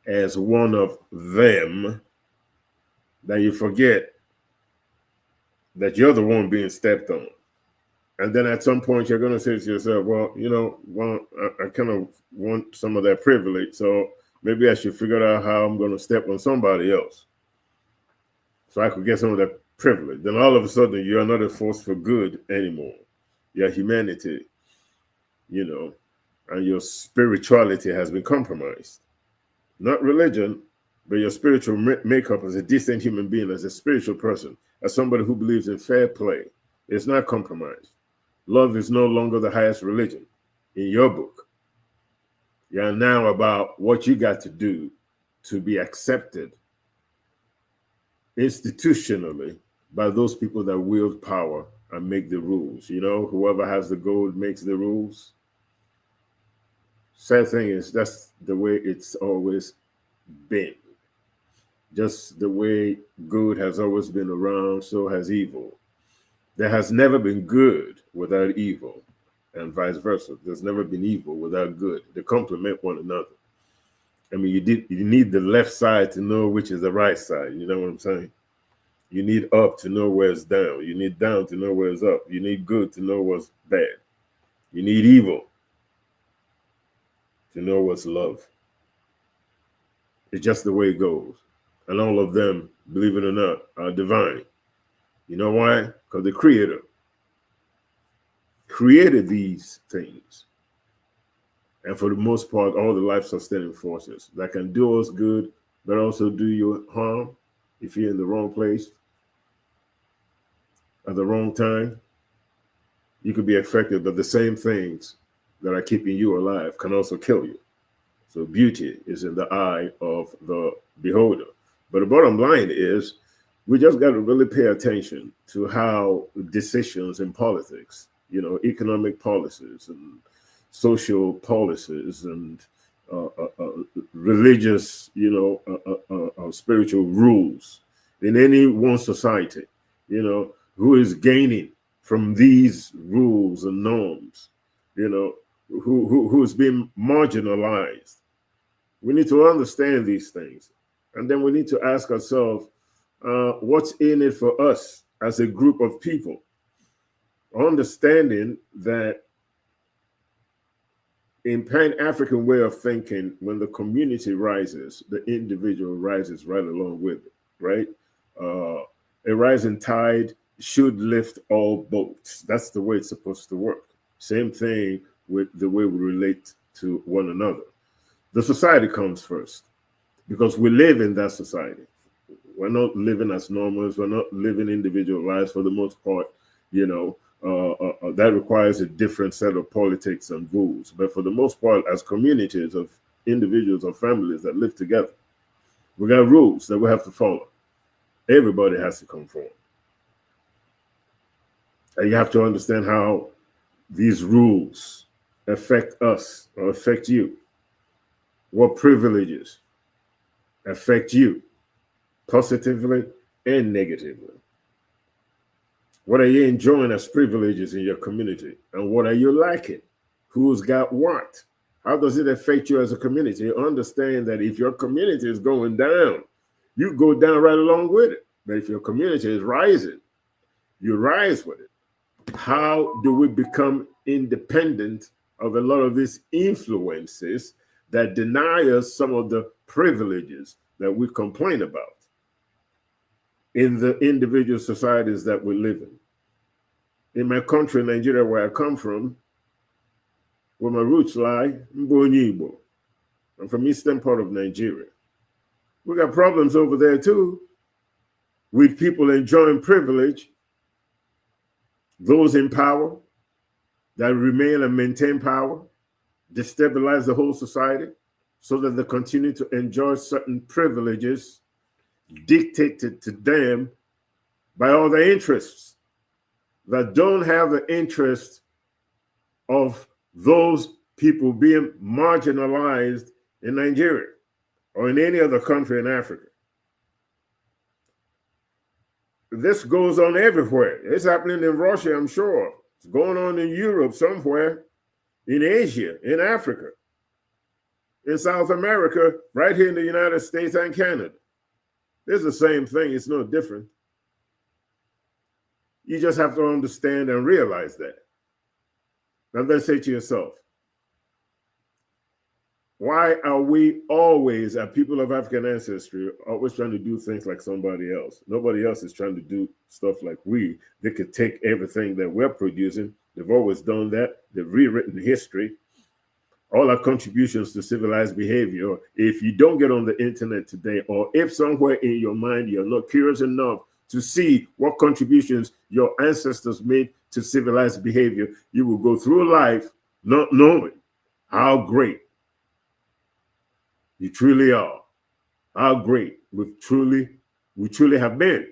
as one of them, that you forget that you're the one being stepped on. And then at some point, you're going to say to yourself, well, you know, I kind of want some of that privilege. So maybe I should figure out how I'm going to step on somebody else so I could get some of that privilege. Then all of a sudden, you're not a force for good anymore. Your humanity, you know, and your spirituality has been compromised. Not religion, but your spiritual makeup as a decent human being, as a spiritual person, as somebody who believes in fair play. It's not compromised. Love is no longer the highest religion in your book. You're now about what you got to do to be accepted institutionally by those people that wield power and make the rules. You know, whoever has the gold makes the rules. Sad thing is, that's the way it's always been. Just the way good has always been around, so has evil. There has never been good without evil, and vice versa. There's never been evil without good. They complement one another. I mean, you need the left side to know which is the right side. You know what I'm saying? You need up to know where it's down. You need down to know where it's up. You need good to know what's bad. You need evil to know what's love. It's just the way it goes. And all of them, believe it or not, are divine. You know why? Because the Creator created these things. And for the most part, all the life-sustaining forces that can do us good, but also do you harm if you're in the wrong place at the wrong time. You could be affected, but the same things that are keeping you alive can also kill you. So beauty is in the eye of the beholder. But the bottom line is, we just got to really pay attention to how decisions in politics, you know, economic policies and social policies and religious, you know, spiritual rules in any one society, you know, who is gaining from these rules and norms, you know, who's been marginalized. We need to understand these things. And then we need to ask ourselves, what's in it for us as a group of people? Understanding that in Pan-African way of thinking, when the community rises, the individual rises right along with it, right? A rising tide should lift all boats. That's the way it's supposed to work. Same thing with the way we relate to one another. The society comes first because we live in that society. We're not living as normals. We're not living individual lives for the most part. You know, that requires a different set of politics and rules. But for the most part, as communities of individuals or families that live together, we got rules that we have to follow. Everybody has to conform. And you have to understand how these rules affect us or affect you. What privileges affect you positively and negatively? What are you enjoying as privileges in your community? And what are you lacking? Who's got what? How does it affect you as a community? You understand that if your community is going down, you go down right along with it. But if your community is rising, you rise with it. How do we become independent of a lot of these influences that deny us some of the privileges that we complain about in the individual societies that we live in? In my country, Nigeria, where I come from, where my roots lie, Mbonyibo. I'm from eastern part of Nigeria. We got problems over there too, with people enjoying privilege, those in power that remain and maintain power, destabilize the whole society so that they continue to enjoy certain privileges dictated to them by all the interests that don't have the interest of those people being marginalized in Nigeria or in any other country in Africa. This goes on everywhere. It's happening in Russia, I'm sure. It's going on in Europe somewhere, in Asia, in Africa, in South America, right here in the United States and Canada. It's the same thing. It's no different. You just have to understand and realize that. And then say to yourself, why are we always, as people of African ancestry, always trying to do things like somebody else? Nobody else is trying to do stuff like we. They could take everything that we're producing. They've always done that. They've rewritten history. All our contributions to civilized behavior. If you don't get on the internet today, or if somewhere in your mind you're not curious enough to see what contributions your ancestors made to civilized behavior, you will go through life not knowing how great you truly are, how great we truly have been.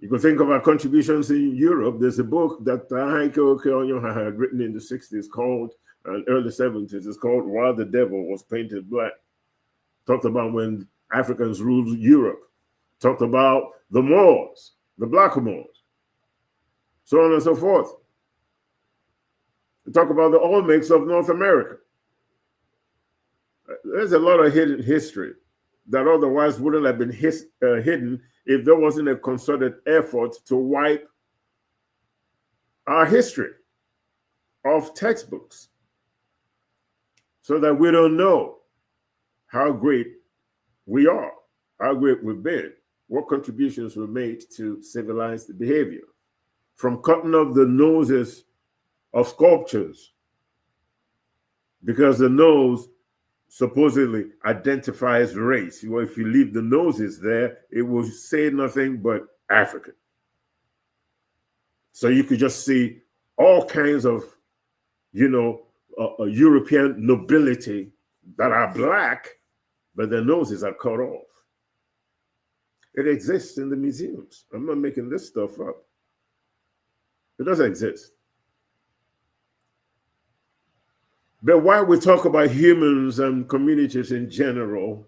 You can think of our contributions in Europe. There's a book that Heike Okeonyo had written in the 60s called, and early 70s, it's called While the Devil Was Painted Black. Talked about when Africans ruled Europe. Talked about the Moors, the Black Moors, so on and so forth. We talk about the Olmecs of North America. There's a lot of hidden history that otherwise wouldn't have been hidden if there wasn't a concerted effort to wipe our history off textbooks so that we don't know how great we are, how great we've been, what contributions were made to civilized behavior. From cutting off the noses of sculptures because the nose supposedly identifies race. Well, if you leave the noses there, it will say nothing but African. So you could just see all kinds of, European nobility that are black, but their noses are cut off. It exists in the museums. I'm not making this stuff up. It doesn't exist. But while we talk about humans and communities in general,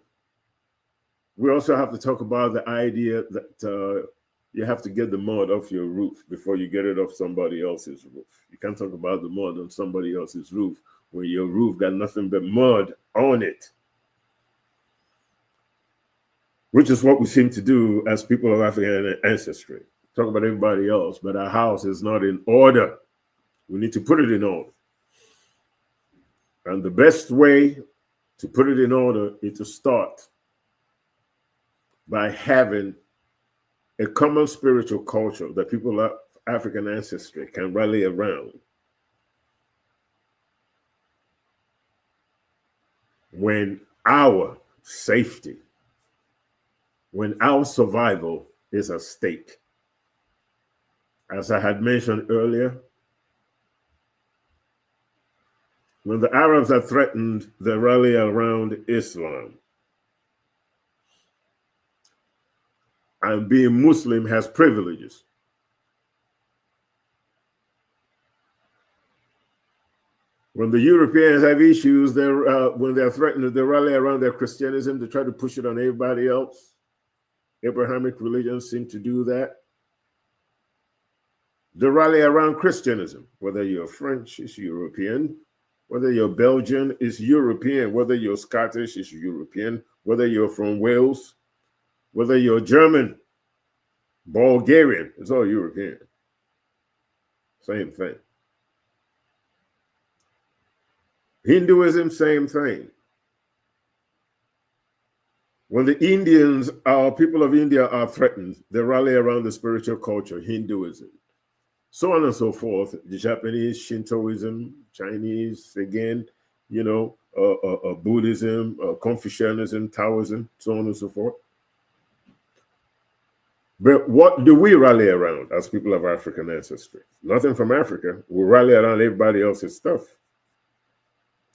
we also have to talk about the idea that you have to get the mud off your roof before you get it off somebody else's roof. You can't talk about the mud on somebody else's roof when your roof got nothing but mud on it. Which is what we seem to do as people of African ancestry. Talk about everybody else, but our house is not in order. We need to put it in order. And the best way to put it in order is to start by having a common spiritual culture that people of African ancestry can rally around. When our safety, when our survival is at stake. As I had mentioned earlier, when the Arabs are threatened, they rally around Islam. And being Muslim has privileges. When the Europeans have issues, when they're threatened, they rally around their Christianism to try to push it on everybody else. Abrahamic religions seem to do that. They rally around Christianism, whether you're French, it's European. Whether you're Belgian, it's European. Whether you're Scottish, it's European. Whether you're from Wales, whether you're German, Bulgarian, it's all European. Same thing. Hinduism, same thing. When the Indians, people of India are threatened, they rally around the spiritual culture, Hinduism. So on and so forth. The Japanese, Shintoism, Chinese, again, Buddhism, Confucianism, Taoism, so on and so forth. But what do we rally around as people of African ancestry? Nothing from Africa. We rally around everybody else's stuff.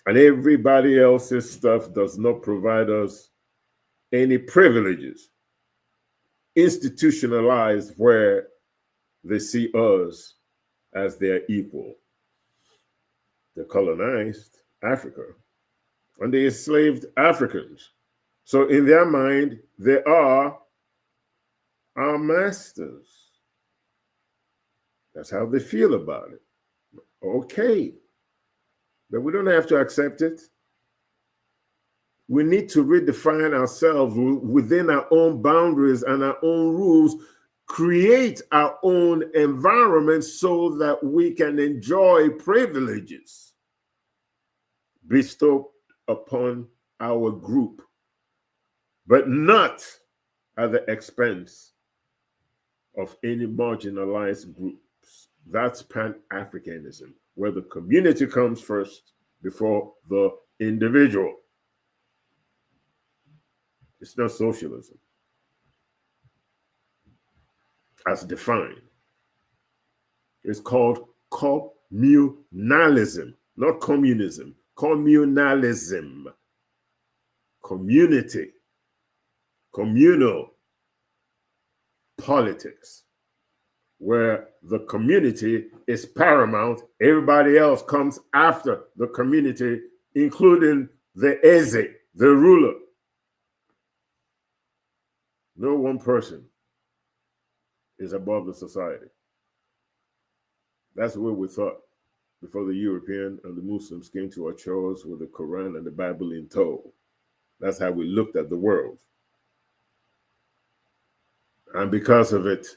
And everybody else's stuff does not provide us any privileges institutionalized where they see us as their equal. They colonized Africa and they enslaved Africans. So in their mind, they are our masters. That's how they feel about it. Okay, but we don't have to accept it. We need to redefine ourselves within our own boundaries and our own rules, create our own environment so that we can enjoy privileges bestowed upon our group, but not at the expense of any marginalized groups. That's Pan-Africanism, where the community comes first before the individual. It's not socialism as defined. It's called communalism, not communism. Communalism. Community. Communal politics, where the community is paramount. Everybody else comes after the community, including the Eze, the ruler. No one person is above the society. That's the way we thought before the European and the Muslims came to our shores with the Quran and the Bible in tow. That's how we looked at the world. And because of it,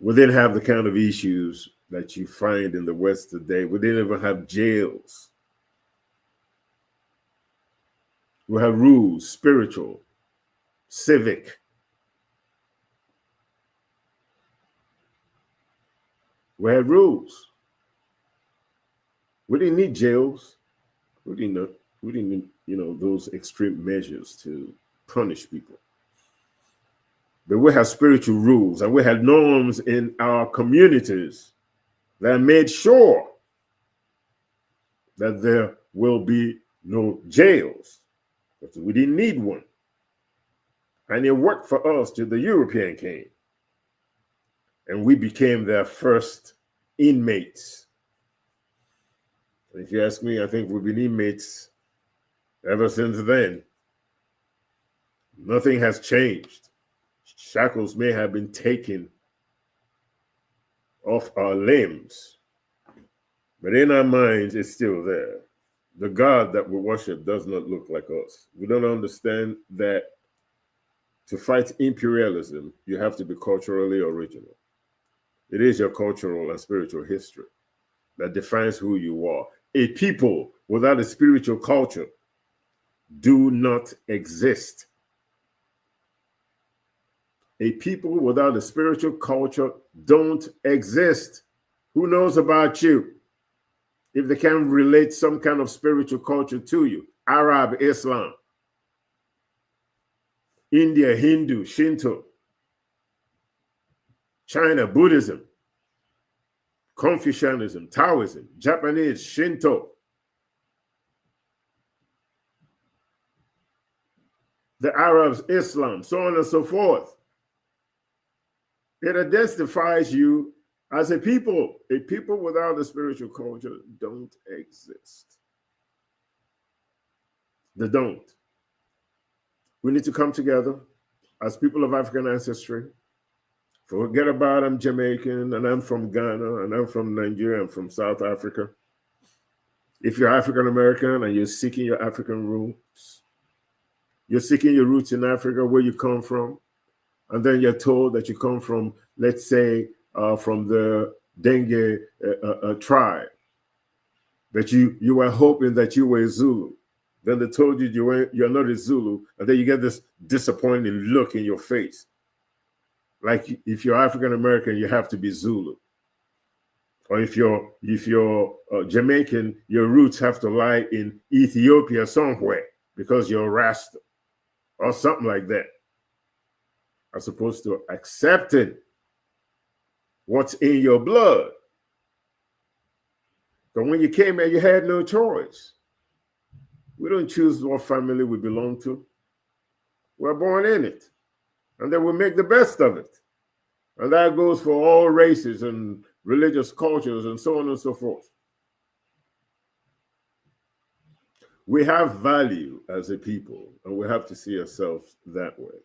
we didn't have the kind of issues that you find in the West today. We didn't even have jails. We have rules, spiritual, civic. We had rules. We didn't need jails. We didn't need, those extreme measures to punish people. But we have spiritual rules and we had norms in our communities that made sure that there will be no jails. Because we didn't need one. And it worked for us till the European came. And we became their first inmates. If you ask me, I think we've been inmates ever since then. Nothing has changed. shackles may have been taken off our limbs, but in our minds, it's still there. The God that we worship does not look like us. We don't understand that to fight imperialism, you have to be culturally original. It is your cultural and spiritual history that defines who you are. A people without a spiritual culture do not exist. A people without a spiritual culture don't exist. Who knows about you? If they can relate some kind of spiritual culture to you, Arab, Islam, India, Hindu, Shinto, China, Buddhism, Confucianism, Taoism, Japanese, Shinto, the Arabs, Islam, so on and so forth. It identifies you as a people. A people without a spiritual culture don't exist. They don't. We need to come together as people of African ancestry. Forget about I'm Jamaican and I'm from Ghana and I'm from Nigeria, I'm from South Africa. If you're African American and you're seeking your African roots, you're seeking your roots in Africa, where you come from, and then you're told that you come from, let's say, from the Dengue tribe, that you were hoping that you were a Zulu. Then they told you you're not a Zulu, and then you get this disappointing look in your face. Like if you're African American, you have to be Zulu. Or if you're Jamaican, your roots have to lie in Ethiopia somewhere because you're Rasta or something like that. As opposed to accepting what's in your blood. But when you came here, you had no choice. We don't choose what family we belong to. We're born in it. And then we make the best of it. And that goes for all races and religious cultures and so on and so forth. We have value as a people, and we have to see ourselves that way.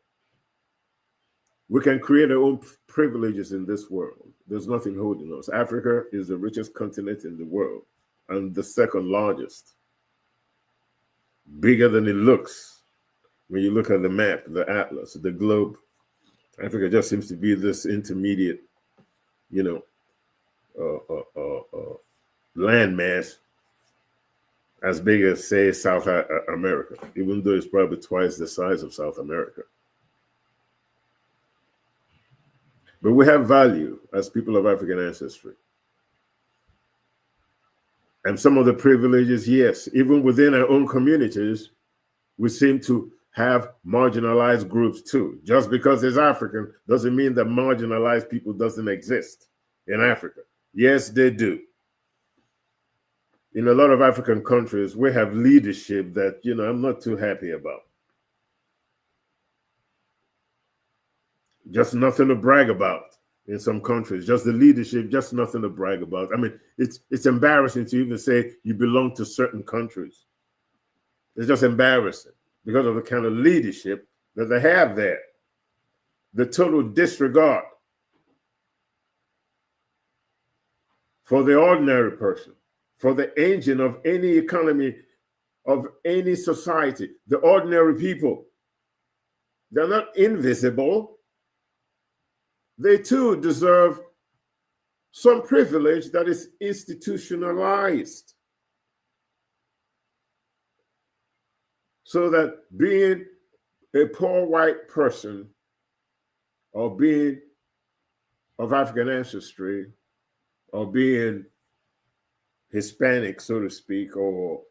We can create our own privileges in this world. There's nothing holding us. Africa is the richest continent in the world and the second largest. Bigger than it looks when you look at the map, the atlas, the globe. Africa just seems to be this intermediate, landmass as big as, say, South America, even though it's probably twice the size of South America. But we have value as people of African ancestry. And some of the privileges, yes, even within our own communities, we seem to have marginalized groups too. Just because it's African doesn't mean that marginalized people doesn't exist in Africa. Yes, they do. In a lot of African countries, we have leadership that, I'm not too happy about. Just nothing to brag about in some countries. Just the leadership, just nothing to brag about. I mean, it's embarrassing to even say you belong to certain countries. It's just embarrassing because of the kind of leadership that they have there. The total disregard for the ordinary person, for the engine of any economy, of any society, the ordinary people. They're not invisible. They too deserve some privilege that is institutionalized. So that being a poor white person or being of African ancestry or being Hispanic, so to speak, or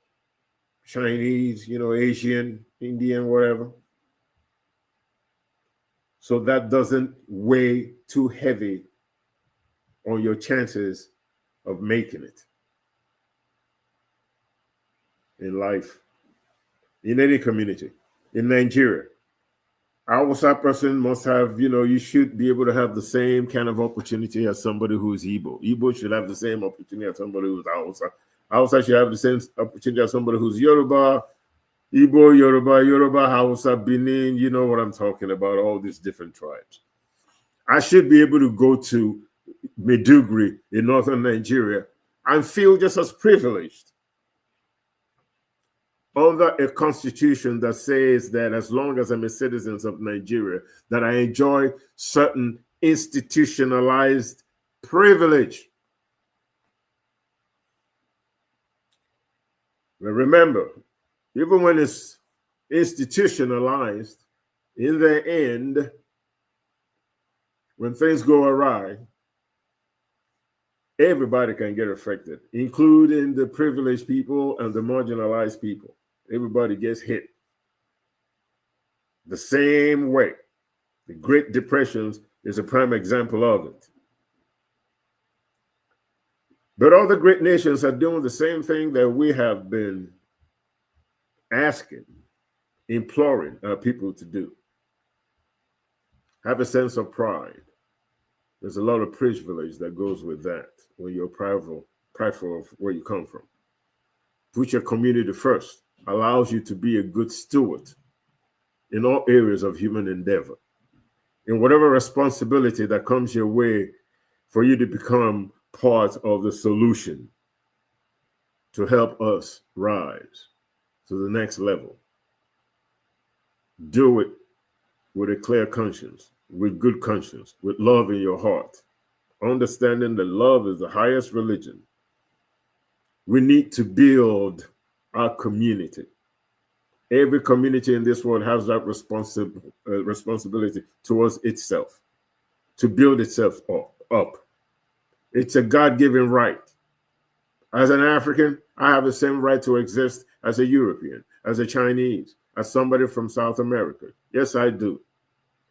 Chinese, Asian, Indian, whatever. So that doesn't weigh too heavy on your chances of making it in life, in any community. In Nigeria, our Hausa person must have, you should be able to have the same kind of opportunity as somebody who's Igbo. Igbo should have the same opportunity as somebody who's Hausa. Hausa should have the same opportunity as somebody who's Yoruba. Igbo, Yoruba, Hausa, Benin, you know what I'm talking about, all these different tribes. I should be able to go to Maiduguri in northern Nigeria and feel just as privileged under a constitution that says that as long as I'm a citizen of Nigeria, that I enjoy certain institutionalized privilege. But remember, even when it's institutionalized, in the end, when things go awry, everybody can get affected, including the privileged people and the marginalized people. Everybody gets hit the same way. The Great Depression is a prime example of it. But other great nations are doing the same thing that we have been asking, imploring our people to do. Have a sense of pride. There's a lot of privilege that goes with that when you're prideful of where you come from. Put your community first, allows you to be a good steward in all areas of human endeavor. In whatever responsibility that comes your way, for you to become part of the solution to help us rise to the next level. Do it with a clear conscience, with good conscience, with love in your heart, understanding that love is the highest religion. We need to build our community. Every community in this world has that responsibility towards itself, to build itself up. It's a God-given right. As an African, I have the same right to exist as a European, as a Chinese, as somebody from South America. Yes, I do.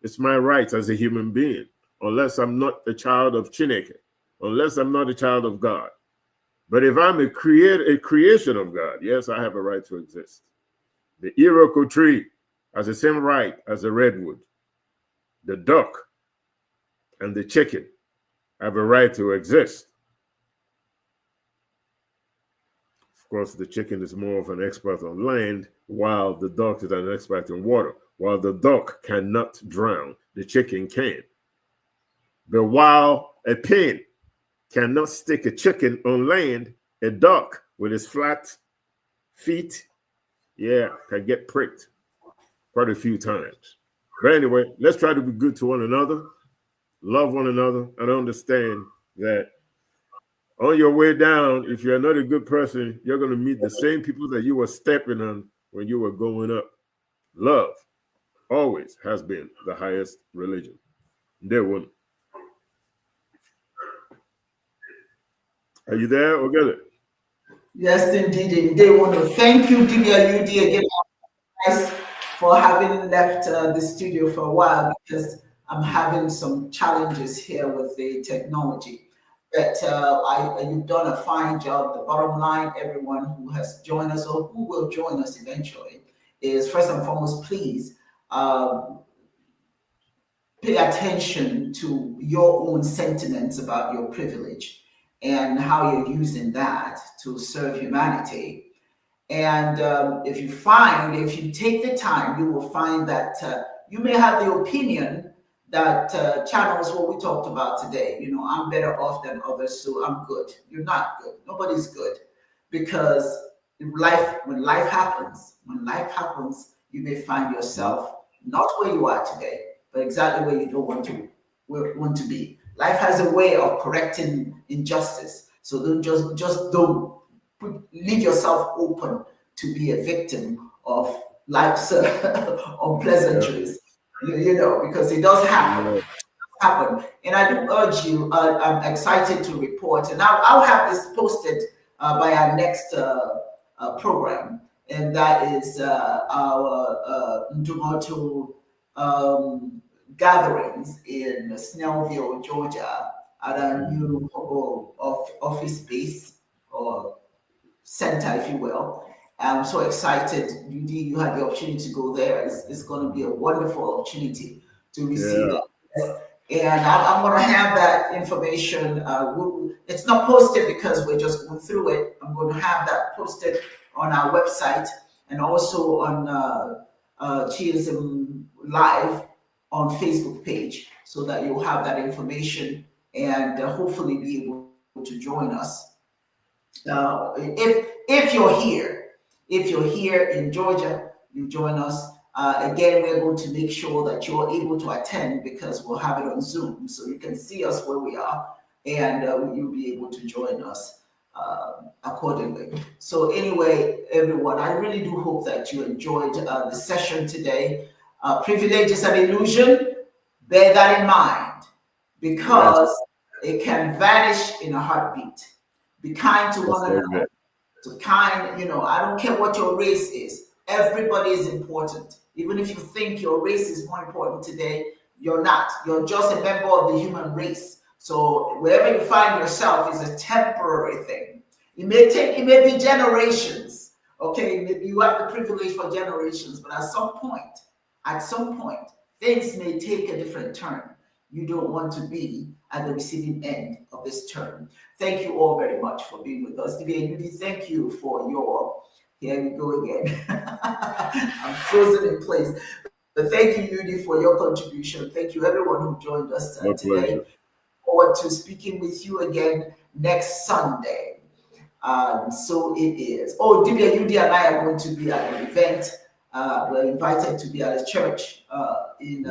It's my right as a human being, unless I'm not a child of Chineke, unless I'm not a child of God. But if I'm a creation of God, yes, I have a right to exist. The Iroko tree has the same right as the redwood. The duck and the chicken have a right to exist. Of course, the chicken is more of an expert on land, while the duck is an expert in water. While the duck cannot drown, the chicken can. But while a pin cannot stick a chicken on land, a duck with his flat feet, can get pricked quite a few times. But anyway, let's try to be good to one another, love one another, and understand that on your way down, if you're not a good person, you're going to meet the same people that you were stepping on when you were going up. Love always has been the highest religion. There one. Are you there, Ogele? Yes, indeed. They want to thank you, Dibia UD, again, guys, for having left the studio for a while, because I'm having some challenges here with the technology. But you've done a fine job. The bottom line, everyone who has joined us or who will join us eventually, is first and foremost, please pay attention to your own sentiments about your privilege and how you're using that to serve humanity. And if you take the time, you will find that you may have the opinion that channels what we talked about today. You know, I'm better off than others, so I'm good. You're not good. Nobody's good, because when life happens, you may find yourself not where you are today, but exactly where you don't want to be. Life has a way of correcting injustice, so don't just don't leave yourself open to be a victim of life's unpleasantries. You know, because it does happen. And I do urge you, I'm excited to report, and I'll have this posted by our next program, and that is our Ndumoto gatherings in Snellville, Georgia, at a new office space or center, if you will. I'm so excited. You had the opportunity to go there. It's going to be a wonderful opportunity to receive that. And I'm going to have that information. It's not posted because we're just going through it. I'm going to have that posted on our website and also on Chiism Live on Facebook page so that you'll have that information and hopefully be able to join us. If you're here in Georgia, you join us. Again, we're going to make sure that you're able to attend because we'll have it on Zoom, so you can see us where we are, and you'll be able to join us accordingly. So anyway, everyone, I really do hope that you enjoyed the session today. Privilege is an illusion. Bear that in mind, because it can vanish in a heartbeat. Be kind to one another. I don't care what your race is. Everybody is important. Even if you think your race is more important today, you're not. You're just a member of the human race. So wherever you find yourself is a temporary thing. It may be generations. Okay, maybe you have the privilege for generations, but at some point, things may take a different turn. You don't want to be at the receiving end of this turn. Thank you all very much for being with us. Dibias, thank you for your, here we go again. I'm frozen in place. But thank you, Yudi, for your contribution. Thank you, everyone who joined us today. Pleasure. Forward to speaking with you again next Sunday. So it is. Oh, Dibias, Yudi and I are going to be at an event. We're invited to be at a church in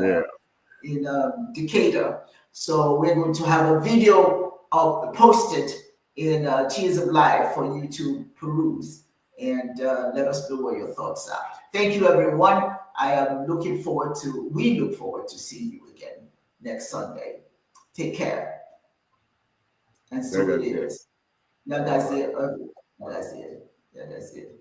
Decatur. So we're going to have a video posted in Cheers of Life for you to peruse and let us know what your thoughts are. Thank you, everyone. We look forward to seeing you again next Sunday. Take care. And so it is. Now that's it. That's it. Yeah, that's it.